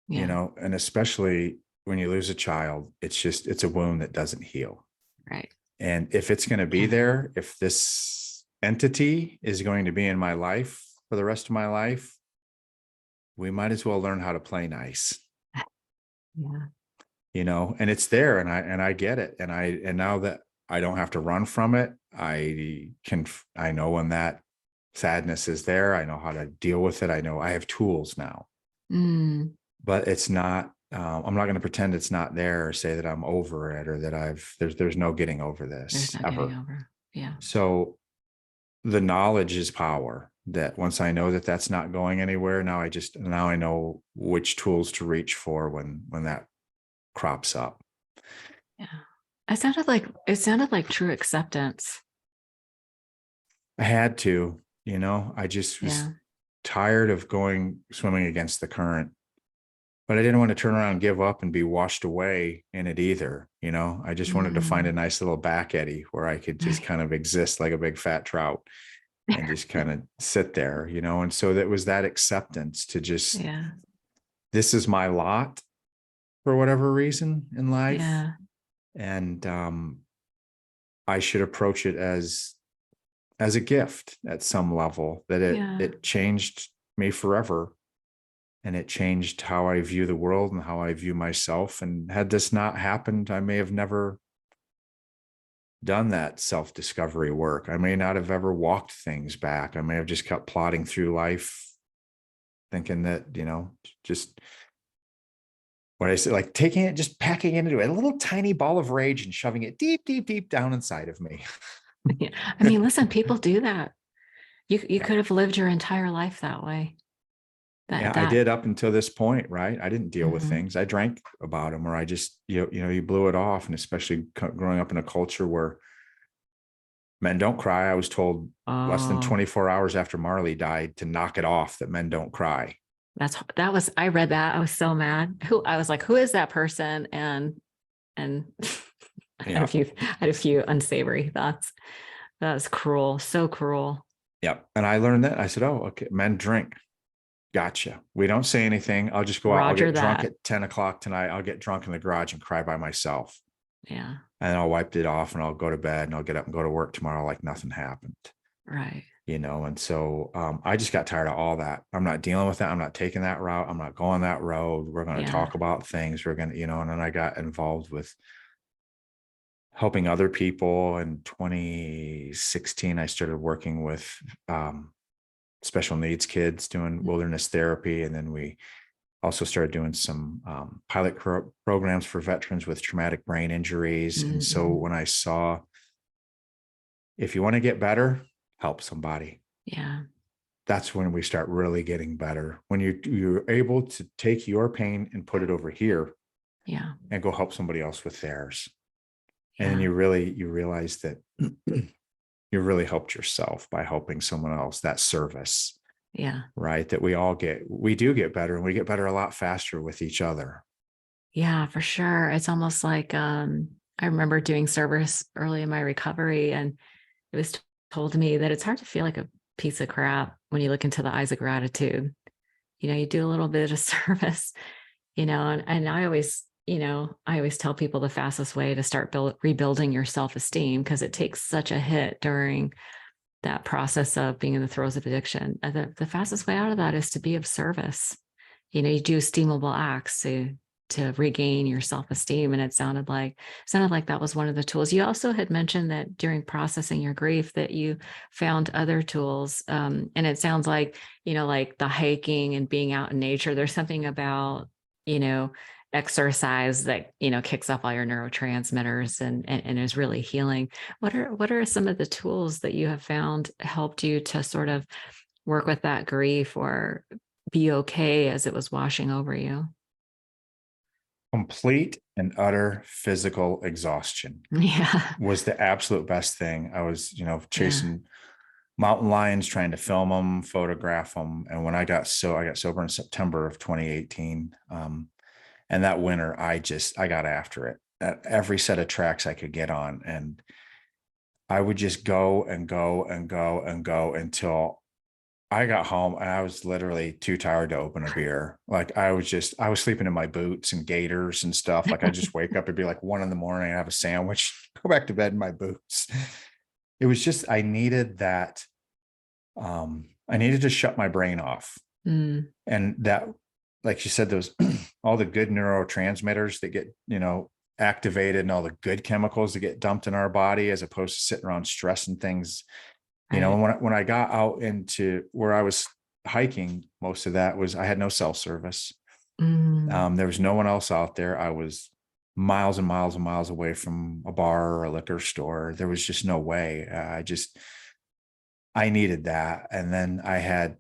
Yeah. and especially when you lose a child, it's a wound that doesn't heal. Right. And if it's going to be Yeah. there, if this entity is going to be in my life for the rest of my life, we might as well learn how to play nice, Yeah. and it's there, and I get it. And now that I don't have to run from it, I know when that sadness is there, I know how to deal with it. I know I have tools now, Mm, but it's not, I'm not going to pretend it's not there or say that I'm over it, or that there's no getting over there's this no getting ever. over. Yeah. So the knowledge is power, that once I know that that's not going anywhere, now I know which tools to reach for when that crops up. Yeah. It sounded like true acceptance. I had to, I just was Yeah. tired of going swimming against the current, but I didn't want to turn around and give up and be washed away in it either. I just wanted to find a Mm. nice little back eddy where I could just kind of exist like a big fat trout and just kind of sit there, and so that was that acceptance to just, Yeah. this is my lot for whatever reason in life. Yeah. And I should approach it as a gift at some level, that Yeah. it changed me forever. And it changed how I view the world and how I view myself. And had this not happened, I may have never done that self-discovery work. I may not have ever walked things back. I may have just kept plodding through life thinking that, just what I say, like taking it, just packing it into a little tiny ball of rage and shoving it deep, deep, deep down inside of me. Yeah. I mean, listen, people do that. You Yeah. could have lived your entire life that way. Yeah, That I that did up until this point, right? I didn't deal with mhm. things. I drank about them, or I just, you blew it off. And especially growing up in a culture where men don't cry. I was told less than Oh, 24 hours after Marley died to knock it off, that men don't cry. that was I read that. I was so mad. I was like, who is that person? And Yeah. I had a few unsavory thoughts. That was cruel, so cruel. Yep. And I learned that. I said, oh, okay, men drink. Gotcha. We don't say anything. I'll just go out. I'll Roger get drunk that. at 10 o'clock tonight. I'll get drunk in the garage and cry by myself. Yeah, And I'll wipe it off and I'll go to bed and I'll get up and go to work tomorrow like nothing happened. right. And so I just got tired of all that. I'm not dealing with that. I'm not taking that route. I'm not going that road. We're going to Yeah. talk about things. We're going to, and then I got involved with helping other people. In 2016, I started working with special needs kids doing wilderness therapy. And then we also started doing some pilot programs for veterans with traumatic brain injuries. And so Mm-hmm. when I saw, if you want to get better, help somebody. Yeah. That's when we start really getting better. When you're able to take your pain and put it over here Yeah. and go help somebody else with theirs. And then Yeah. you realize that you really helped yourself by helping someone else, that service, Yeah. right? That we do get better, and we get better a lot faster with each other. Yeah, for sure. It's almost like I remember doing service early in my recovery, and it was told to me that it's hard to feel like a piece of crap when you look into the eyes of gratitude. You do a little bit of service, and I always tell people the fastest way to start rebuilding your self-esteem, because it takes such a hit during that process of being in the throes of addiction. The fastest way out of that is to be of service. You do esteemable acts to regain your self-esteem. And it sounded like that was one of the tools. You also had mentioned that during processing your grief that you found other tools. And it sounds like the hiking and being out in nature, there's something about, you know, exercise that, kicks off all your neurotransmitters and is really healing. What are some of the tools that you have found helped you to sort of work with that grief or be okay as it was washing over you? Complete and utter physical exhaustion Yeah. was the absolute best thing. I was, Yeah. chasing mountain lions, trying to film them, photograph them. And when I got sober in September of 2018. And that winter, I got after it at every set of tracks I could get on. And I would just go and go and go and go until I got home and I was literally too tired to open a beer. Like I was sleeping in my boots and gaiters and stuff. Like I just wake up, it'd be like 1 a.m, have a sandwich, go back to bed in my boots. It was just, I needed that. I needed to shut my brain off. Mm, And that, like you said, those, all the good neurotransmitters that get, activated, and all the good chemicals that get dumped in our body, as opposed to sitting around stressing things. right. And when I got out into where I was hiking, most of that was, I had no cell service. Mm, There was no one else out there. I was miles and miles and miles away from a bar or a liquor store. There was just no way. I needed that. And then I had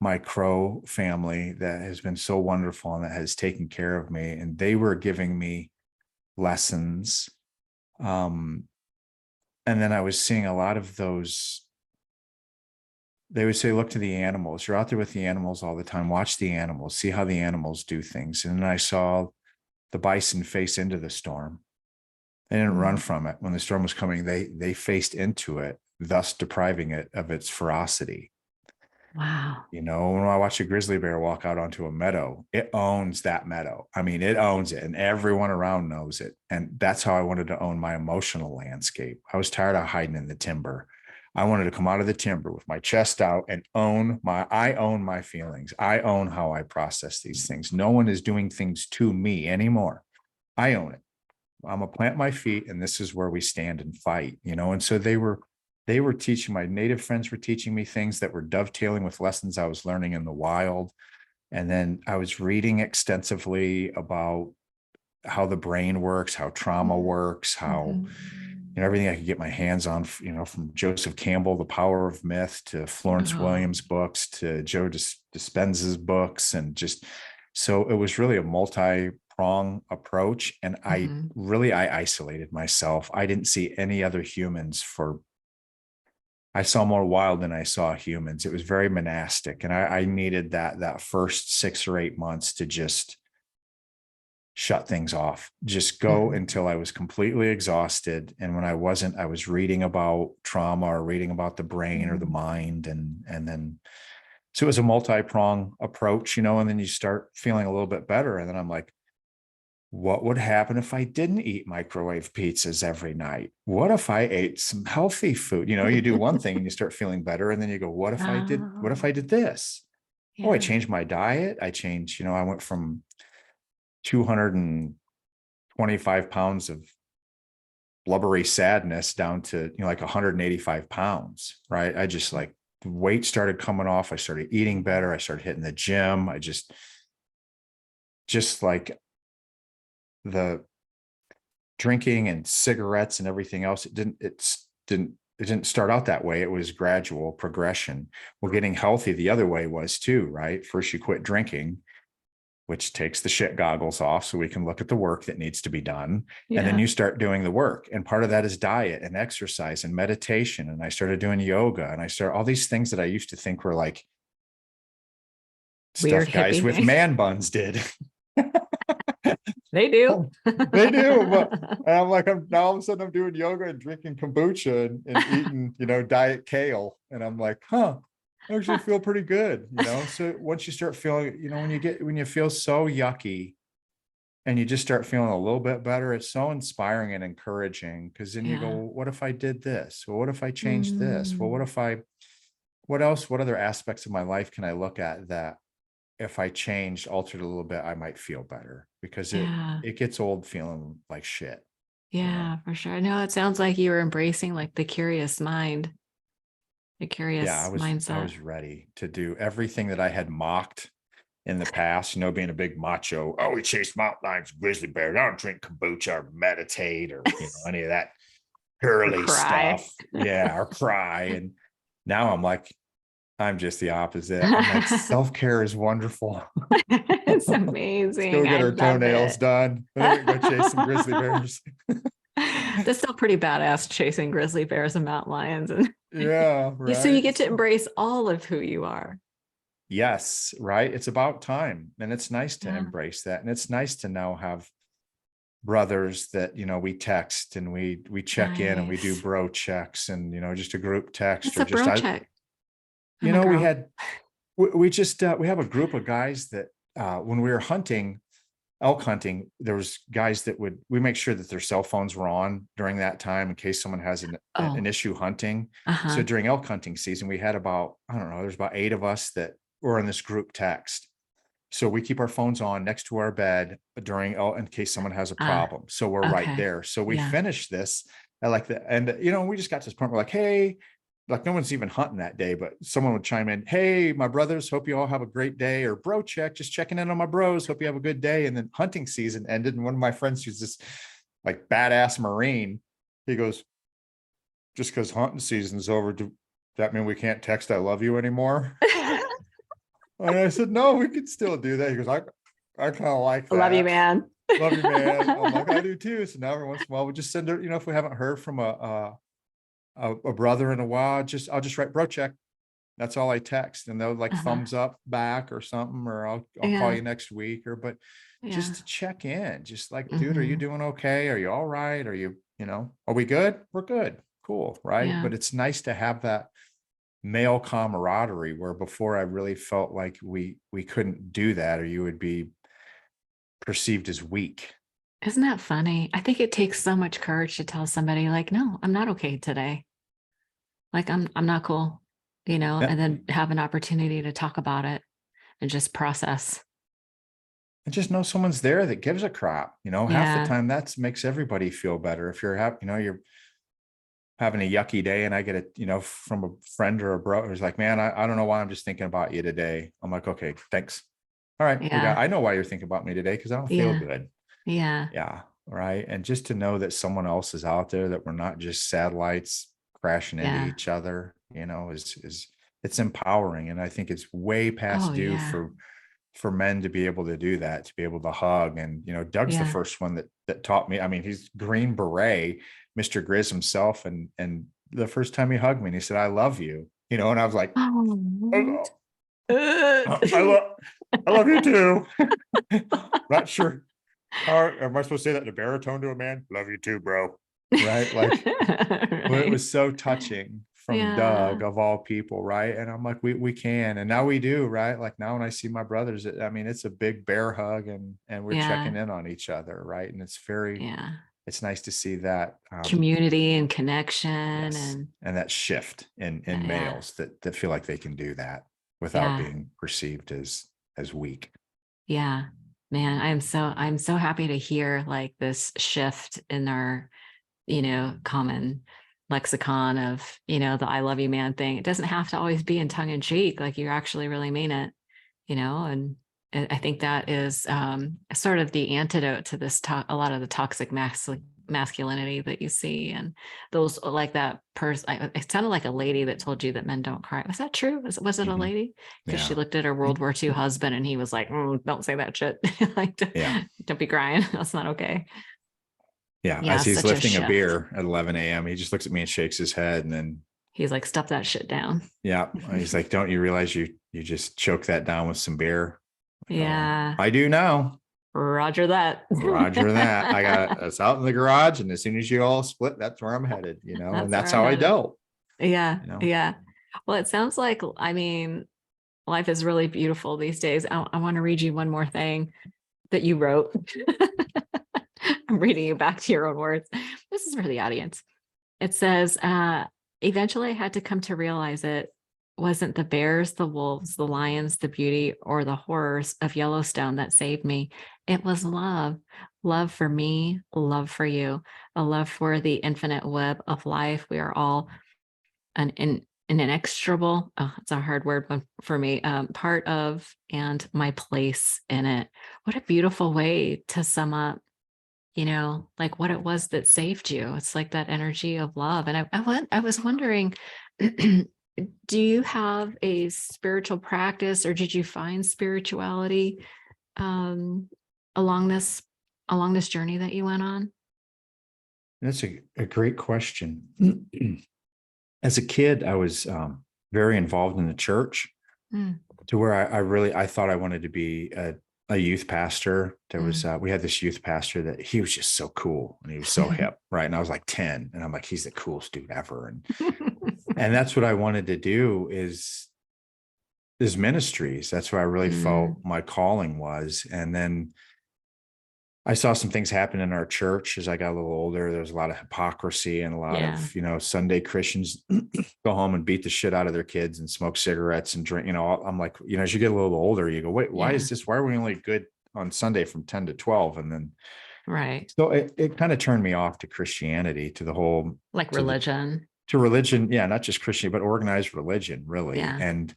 my Crow family that has been so wonderful and that has taken care of me. And they were giving me lessons. Um, and then I was seeing a lot of those. They would say, look to the animals. You're out there with the animals all the time. Watch the animals, see how the animals do things. And then I saw the bison face into the storm. They didn't run mm, from it. When the storm was coming, they faced into it, thus depriving it of its ferocity. wow. When I watch a grizzly bear walk out onto a meadow, it owns that meadow. I mean, it owns it, and everyone around knows it. And that's how I wanted to own my emotional landscape. I was tired of hiding in the timber. I wanted to come out of the timber with my chest out and I own my feelings. I own how I process these things. No one is doing things to me anymore. I own it. I'm gonna plant my feet, and this is where we stand and fight, you know. And so they were teaching, my native friends were teaching me things that were dovetailing with lessons I was learning in the wild. And then I was reading extensively about how the brain works, how trauma works, how, Mhm. you know, everything I could get my hands on, you know, from Joseph Campbell, The Power of Myth, to Florence Oh. Williams books, to Joe Dispenza's books. And just, so it was really a multi-prong approach. And Mhm. I isolated myself. I didn't see any other humans I saw more wild than I saw humans. It was very monastic. And I needed that first 6 or 8 months to just shut things off, just go Mhm. until I was completely exhausted. And when I wasn't, I was reading about trauma or reading about the brain or the Mhm. mind. And then, so it was a multi-prong approach, you know, and then you start feeling a little bit better. And then I'm like, what would happen if I didn't eat microwave pizzas every night? What if I ate some healthy food? You know, you do one thing and you start feeling better. And then you go, what if Oh, I did this? Oh, I yeah. changed my diet. I changed, you know, I went from 225 pounds of blubbery sadness down to, you know, like 185 pounds, right? I just like, weight started coming off. I started eating better. I started hitting the gym. Just like the drinking and cigarettes and everything else, it didn't start out that way. It was gradual progression. Well, getting healthy the other way was too, right? First you quit drinking, which takes the shit goggles off so we can look at the work that needs to be done. And then Yeah. you start doing the work. And part of that is diet and exercise and meditation. And I started doing yoga, and I started all these things that I used to think were like Weird stuff guys hippie with thing. man buns did. They do. They do, but and I'm like, I'm now all of a sudden I'm doing yoga and drinking kombucha and eating, you know, diet kale. And I'm like, huh, I actually feel pretty good, you know. So once you start feeling, you know, when you feel so yucky and you just start feeling a little bit better, it's so inspiring and encouraging, because then you go, Yeah. well, what if I did this? Well, what if I changed this? Well, Mm, what other aspects of my life can I look at that if I changed, altered a little bit, I might feel better, because yeah. it gets old feeling like shit, you know? Yeah, for sure. No, it sounds like you were embracing like the curious mind, the Yeah, curious I mindset. was ready to do everything that I had mocked in the past, you know, being a big macho. Oh, we chase mountain lions, grizzly bears. I don't drink kombucha or meditate or, you know, any of that Or girly cry. stuff. Yeah, or cry. And now I'm like, I'm just the opposite. I'm like, self-care is wonderful. It's Let's go amazing. get I our love toenails it. done. Then we can go chase some grizzly bears. That's still pretty badass chasing grizzly bears and mountain lions. And Yeah, so you right. get to So, embrace all of who you are. yes, right. It's about time. And it's nice to Yeah. embrace that. And it's nice to now have brothers that, you know, we text and we check in and we do Nice. bro checks, and, you know, just a group text, What's or a just bro check? you I'm a know, girl. we just we have a group of guys that when we were hunting, elk hunting, there was guys that we make sure that their cell phones were on during that time in case someone has an Oh, issue hunting. So uh-huh. during elk hunting season, we had about, I don't know, there's about 8 of us that were in this group text. So we keep our phones on next to our bed during, in case someone has a Ah, problem. So we're right okay. there. So we Yeah. finished this at like the end, you know, we just got to this point where like, hey, like no one's even hunting that day, but someone would chime in, hey, my brothers, hope you all have a great day, or bro check, just checking in on my bros, hope you have a good day. And then hunting season ended, and one of my friends who's this like badass Marine, he goes, just because hunting season's over, do that mean we can't text I love you anymore? I And I said, no, we could still do that. He goes, I kind of like love you, that. man. Love you, man. I'm like, I do too. So now every once in a while, we just send her, you know, if we haven't heard from a brother in a while, I'll just write bro check. That's all I text, and they'll like Uh-huh. thumbs up back or something, or I'll call Yeah. you next week, or but just Yeah. to check in, just like, dude, are you Hmm. doing okay? Are you all right? Are you, you know, are we good? We're good. Cool. Right. Yeah. But it's nice to have that male camaraderie, where before I really felt like we couldn't do that, or you would be perceived as weak. Isn't that funny? I think it takes so much courage to tell somebody, like, no, I'm not okay today. like I'm not cool, Yeah. and then have an opportunity to talk about it and just process. And just know someone's there that gives a crap, half the Yeah. time that makes everybody feel better. If you're happy, you're having a yucky day and I get it, from a friend or a bro who's like, man, I don't know why I'm just thinking about you today. I'm like, okay, thanks. All right. Yeah. I know why you're thinking about me today because I don't feel Yeah. good. Yeah. Yeah. Right. And just to know that someone else is out there, that we're not just satellites crashing into Yeah. each other, is it's empowering. And I think it's way past Oh due yeah. for men to be able to do that, to be able to hug. And, Doug's the Yeah. first one that taught me. I mean, he's Green Beret, Mr. Grizz himself. And the first time he hugged me and he said, I love you, and I was like, Oh. oh, I love you too. Not sure. Am I supposed to say that in a baritone to a man? Love you too, bro. Right. Like, well, it Right. was so touching from Yeah. Doug of all people, right? And I'm like, we can, and now we do, right? Like now when I see my brothers, I mean, it's a big bear hug, and we're checking Yeah. in on each other, right? And Yeah. it's nice to see that, Community and connection yes, and and that shift in yeah. males that feel like they can do that without Yeah. being perceived as weak. Yeah. Man, I'm so happy to hear like this shift in our, common lexicon of, the I love you man thing. It doesn't have to always be in tongue in cheek, like you actually really mean it, and I think that is sort of the antidote to this a lot of the toxic masculinity that you see, and those like that person. It sounded like a lady that told you that men don't cry. Was that true? Was it a Mhm. lady? Because she Yeah. looked at her World War II husband and he was like, don't say that shit. Like, Yeah. don't be crying. That's not okay. Yeah. Yeah, As he's such a lifting a shift. beer at 11 a.m., he just looks at me and shakes his head. And then, He's like, stuff that shit down. yeah, he's like, don't you realize you just choke that down with some beer? Oh, Yeah. I do now. Roger that. Roger that. I got it's out in the garage. And as soon as you all split, that's where I'm headed, and That's where that's I'm how I headed. dealt, Yeah. you know. Yeah. Well, it sounds like, I mean, life is really beautiful these days. I want to read you one more thing that you wrote. I'm reading you back to your own words. This is for the audience. It says, eventually I had to come to realize it wasn't the bears, the wolves, the lions, the beauty, or the horrors of Yellowstone that saved me. It was love, love for me, love for you, a love for the infinite web of life. We are all an inextricable, oh, it's a hard word for me, part of and my place in it. What a beautiful way to sum up, like what it was that saved you. It's like that energy of love. And I was wondering, do you have a spiritual practice or did you find spirituality um, along this along this journey that you went on? That's a great question. As a kid, I was very involved in the church, Mm, to where I thought I wanted to be a youth pastor. There was, mm. we had this youth pastor that he was just so cool and he was so hip. Right. And I was like 10 and I'm like, he's the coolest dude ever. And that's what I wanted to do is ministries. That's where I really felt Mm, my calling was. And then I saw some things happen in our church as I got a little older. There was a lot of hypocrisy and a lot yeah, of, Sunday Christians go home and beat the shit out of their kids and smoke cigarettes and drink. I'm like, as you get a little older, you go, wait, yeah, why are we only good on Sunday from 10 to 12? And then, right. so it kind of turned me off to Christianity, to the whole, Like to the, religion. to religion. Yeah. Not just Christian, but organized religion, really. Yeah. And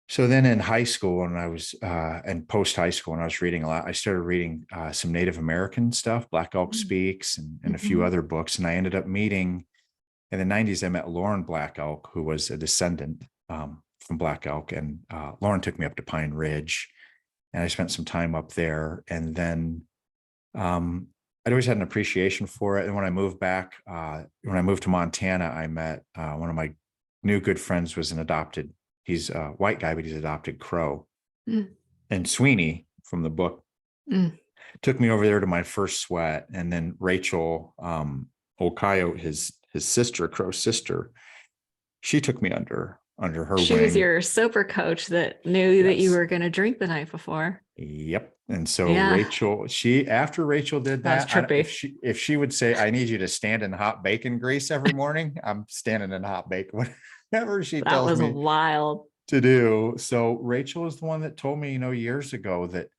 so then in high school, and I was, and post high school, and I was reading a lot, I started reading some Native American stuff, Black Elk Mm, Speaks, and a few mhm. other books. And I ended up meeting in the 90s, I met Lauren Black Elk, who was a descendant from Black Elk. And Lauren took me up to Pine Ridge and I spent some time up there. And then I'd always had an appreciation for it. And when I moved back, when I moved to Montana, I met one of my new good friends was an adopted, he's a white guy, but he's adopted Crow. Mm, And Sweeney from the book mm. took me over there to my first sweat. And then Rachel, Old Coyote, his sister, Crow's sister, she took me under her She was wing. your sober coach that knew that you Yes. were going to drink the night before. Yep. And so Yeah, Rachel, after Rachel did that was that, trippy. if she would say, I need you to stand in hot bacon grease every morning, I'm standing in hot bacon, whatever she That tells was me wild. to do. So Rachel is the one that told me, years ago that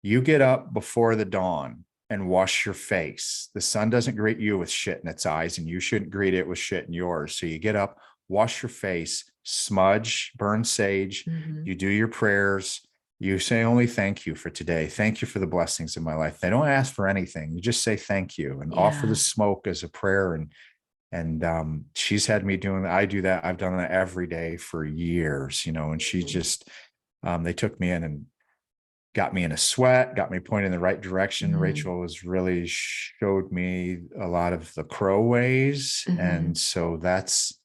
you get up before the dawn and wash your face. The sun doesn't greet you with shit in its eyes, and you shouldn't greet it with shit in yours. So you get up, wash your face, smudge, burn sage, Mhm. you do your prayers. You say only thank you for today. Thank you for the blessings in my life. They don't ask for anything. You just say thank you and offer the Yeah. smoke as a prayer. And she's had me doing that. I do that. I've done that every day for years, and she just they took me in and got me in a sweat, got me pointed in the right direction. Mhm. Rachel was really showed me a lot of the crow ways. And Mhm. so that's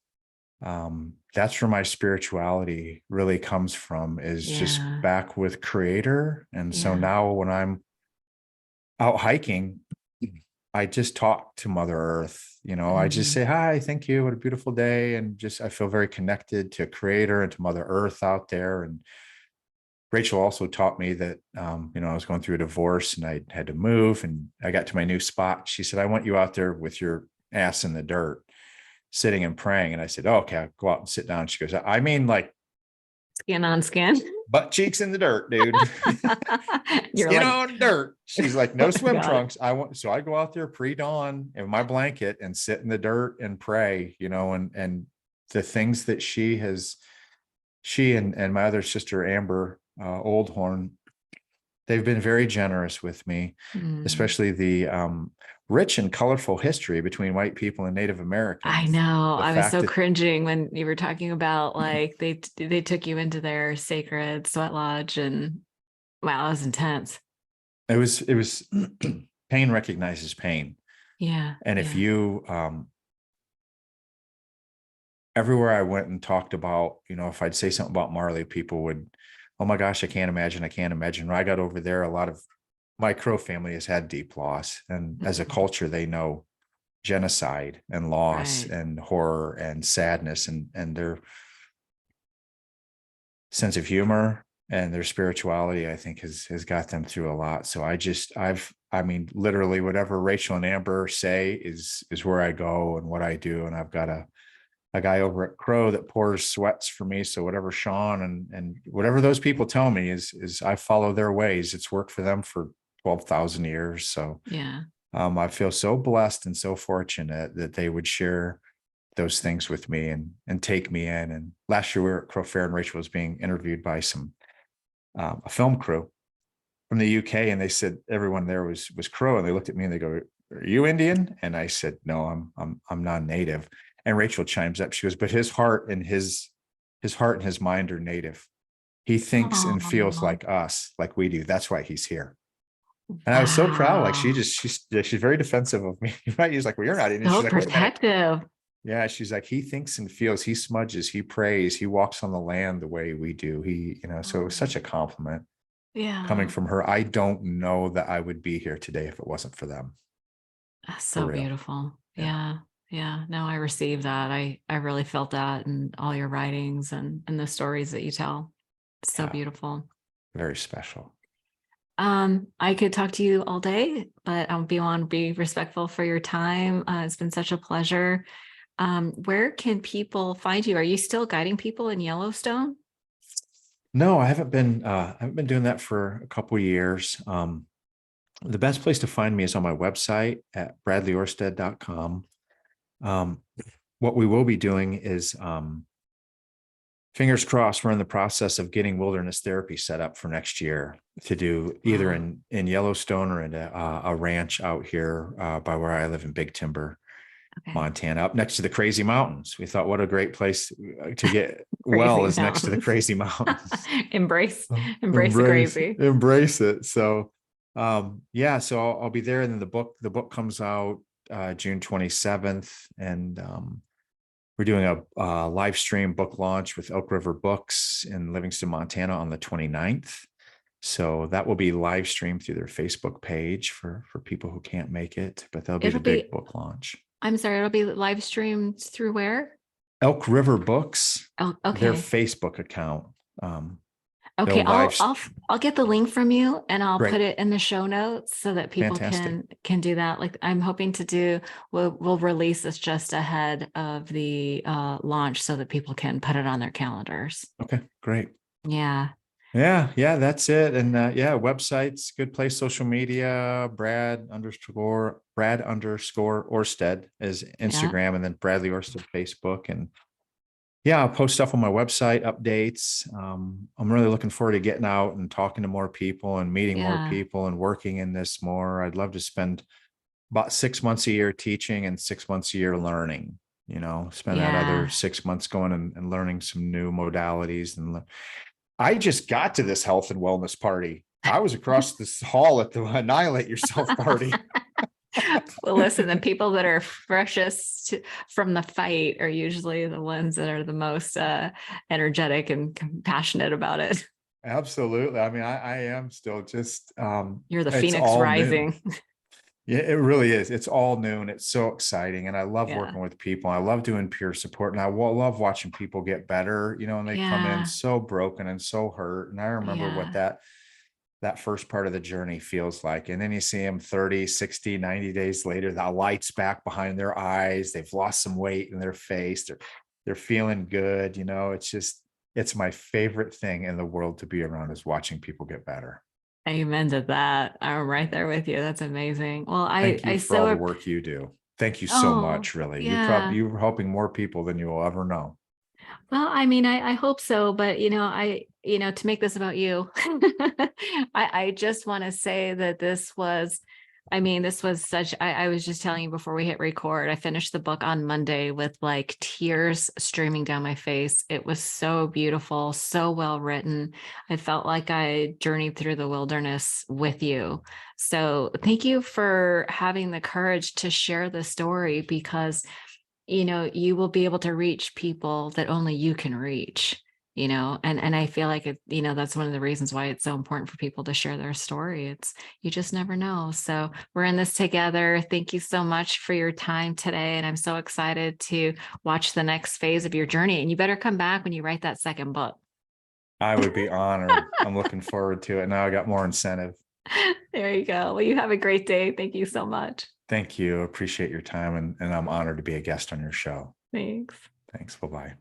where my spirituality really comes from, is just Yeah. back with creator. And so Yeah. now when I'm out hiking, I just talk to Mother Earth. I just Mhm. say, hi, thank you. What a beautiful day. And just, I feel very connected to creator and to Mother Earth out there. And Rachel also taught me that, I was going through a divorce and I had to move, and I got to my new spot. She said, I want you out there with your ass in the dirt, sitting and praying. And I said, oh, okay, I'll go out and sit down. She goes, I mean, like Skin on skin. butt cheeks in the dirt, dude. You're Skin like, on dirt. She's like, no oh, swim got it. trunks. So I go out there pre-dawn in my blanket and sit in the dirt and pray, and the things that she and my other sister, Amber, Oldhorn, they've been very generous with me, Mm. especially the rich and colorful history between white people and Native I Americans. know. The I was fact so that cringing when you were talking about like they took you into their sacred sweat lodge and wow, that was intense. it was pain recognizes pain. Yeah. And if Yeah. you everywhere I went and talked about, if I'd say something about Marley, people would, oh my gosh, I can't imagine. I can't imagine. When I got over there, a lot of my Crow family has had deep loss. And as a Mhm. culture, they know genocide and loss Right. and horror and sadness, and their sense of humor and their spirituality, I think, has got them through a lot. So I mean, literally whatever Rachel and Amber say is where I go and what I do. And I've got a guy over at Crow that pours sweats for me. So whatever Sean and whatever those people tell me is I follow their ways. It's worked for them for 12,000 years. So Yeah. I feel so blessed and so fortunate that they would share those things with me and take me in. And last year we were at Crow Fair, and Rachel was being interviewed by a film crew from the UK, and they said everyone there was Crow, and they looked at me and they go, "Are you Indian?" And I said, "No, I'm non-native." And Rachel chimes up. She goes, "But his heart and his mind are native. He thinks and feels Oh, like us, like we do. That's why he's here." And I was so proud. Like wow. she's very defensive of me. Right? He's like, "Well, you're not Indian." So She's like, "Wait a minute." protective. Yeah, she's like, he thinks and feels, he smudges, he prays, he walks on the land the way we do. So it was such a Oh, compliment coming yeah. from her. I don't know that I would be here today if it wasn't for them. That's For so real. beautiful. Yeah. Yeah. Yeah. No, I received that. I really felt that in all your writings and the stories that you tell. It's so Yeah. beautiful. Very special. I could talk to you all day, but I want to be respectful for your time. It's been such a pleasure. Where can people find you? Are you still guiding people in Yellowstone? No, I haven't been doing that for a couple of years. The best place to find me is on my website at bradleyorsted.com. Um, what we will be doing is fingers crossed, we're in the process of getting wilderness therapy set up for next year to do either Wow. in Yellowstone or in a ranch out here by where I live in Big Timber, Okay. Montana, up next to the Crazy Mountains. We thought, what a great place to get well Crazy is next to the mountains. Crazy Mountains. embrace, embrace the embrace crazy. embrace it. So yeah, so I'll be there. And then the book comes out June 27th, and we're doing a live stream book launch with Elk River Books in Livingston, Montana on the 29th. So that will be live streamed through their Facebook page for people who can't make it, but that'll be It'll the big be, book launch. I'm sorry, it'll be live streamed through where? Elk River Books, Oh, their okay. Facebook account. Um, Okay, They'll I'll get the link from you and I'll great, put it in the show notes so that people fantastic. can do that. Like I'm hoping to do, we'll release this just ahead of the launch so that people can put it on their calendars. Okay, great. Yeah, Yeah, that's it. And yeah, websites, good place, social media, Brad underscore Orsted is yeah, Instagram, and then Bradley Orsted Facebook. And yeah, I'll post stuff on my website, updates. I'm really looking forward to getting out and talking to more people and meeting more yeah, people and working in this more. I'd love to spend about 6 months a year teaching and 6 months a year learning, spend that other yeah. 6 months going and learning some new modalities. And I just got to this health and wellness party. I was across this hall at the Annihilate Yourself party. Well, listen, the people that are freshest from the fight are usually the ones that are the most energetic and compassionate about it. Absolutely. I mean, I am still just, You're the it's phoenix all new. rising. Yeah, it really is. It's all new and it's so exciting. And I love Yeah, working with people. I love doing peer support. And I love watching people get better, when they come in yeah, so broken and so hurt. And I remember what yeah. that first part of the journey feels like. And then you see them 30, 60, 90 days later, the light's back behind their eyes. They've lost some weight in their face. They're feeling good. It's my favorite thing in the world to be around is watching people get better. Amen to that. I'm right there with you. That's amazing. Well, Thank you I for all the so, work you do. Thank you so oh, much, really. yeah. You're helping more people than you will ever know. Well, I mean, I hope so, but to make this about you, I just want to say that this was I was just telling you before we hit record, I finished the book on Monday with like tears streaming down my face. It was so beautiful, so well written. I felt like I journeyed through the wilderness with you. So thank you for having the courage to share the story because you will be able to reach people that only you can reach, and I feel like that's one of the reasons why it's so important for people to share their story. It's you just never know. So we're in this together. Thank you so much for your time today. And I'm so excited to watch the next phase of your journey. And you better come back when you write that second book. I would be honored. I'm looking forward to it. Now I got more incentive. There you go. Well, you have a great day. Thank you so much. Thank you. Appreciate your time. And I'm honored to be a guest on your show. Thanks. Thanks. Bye bye.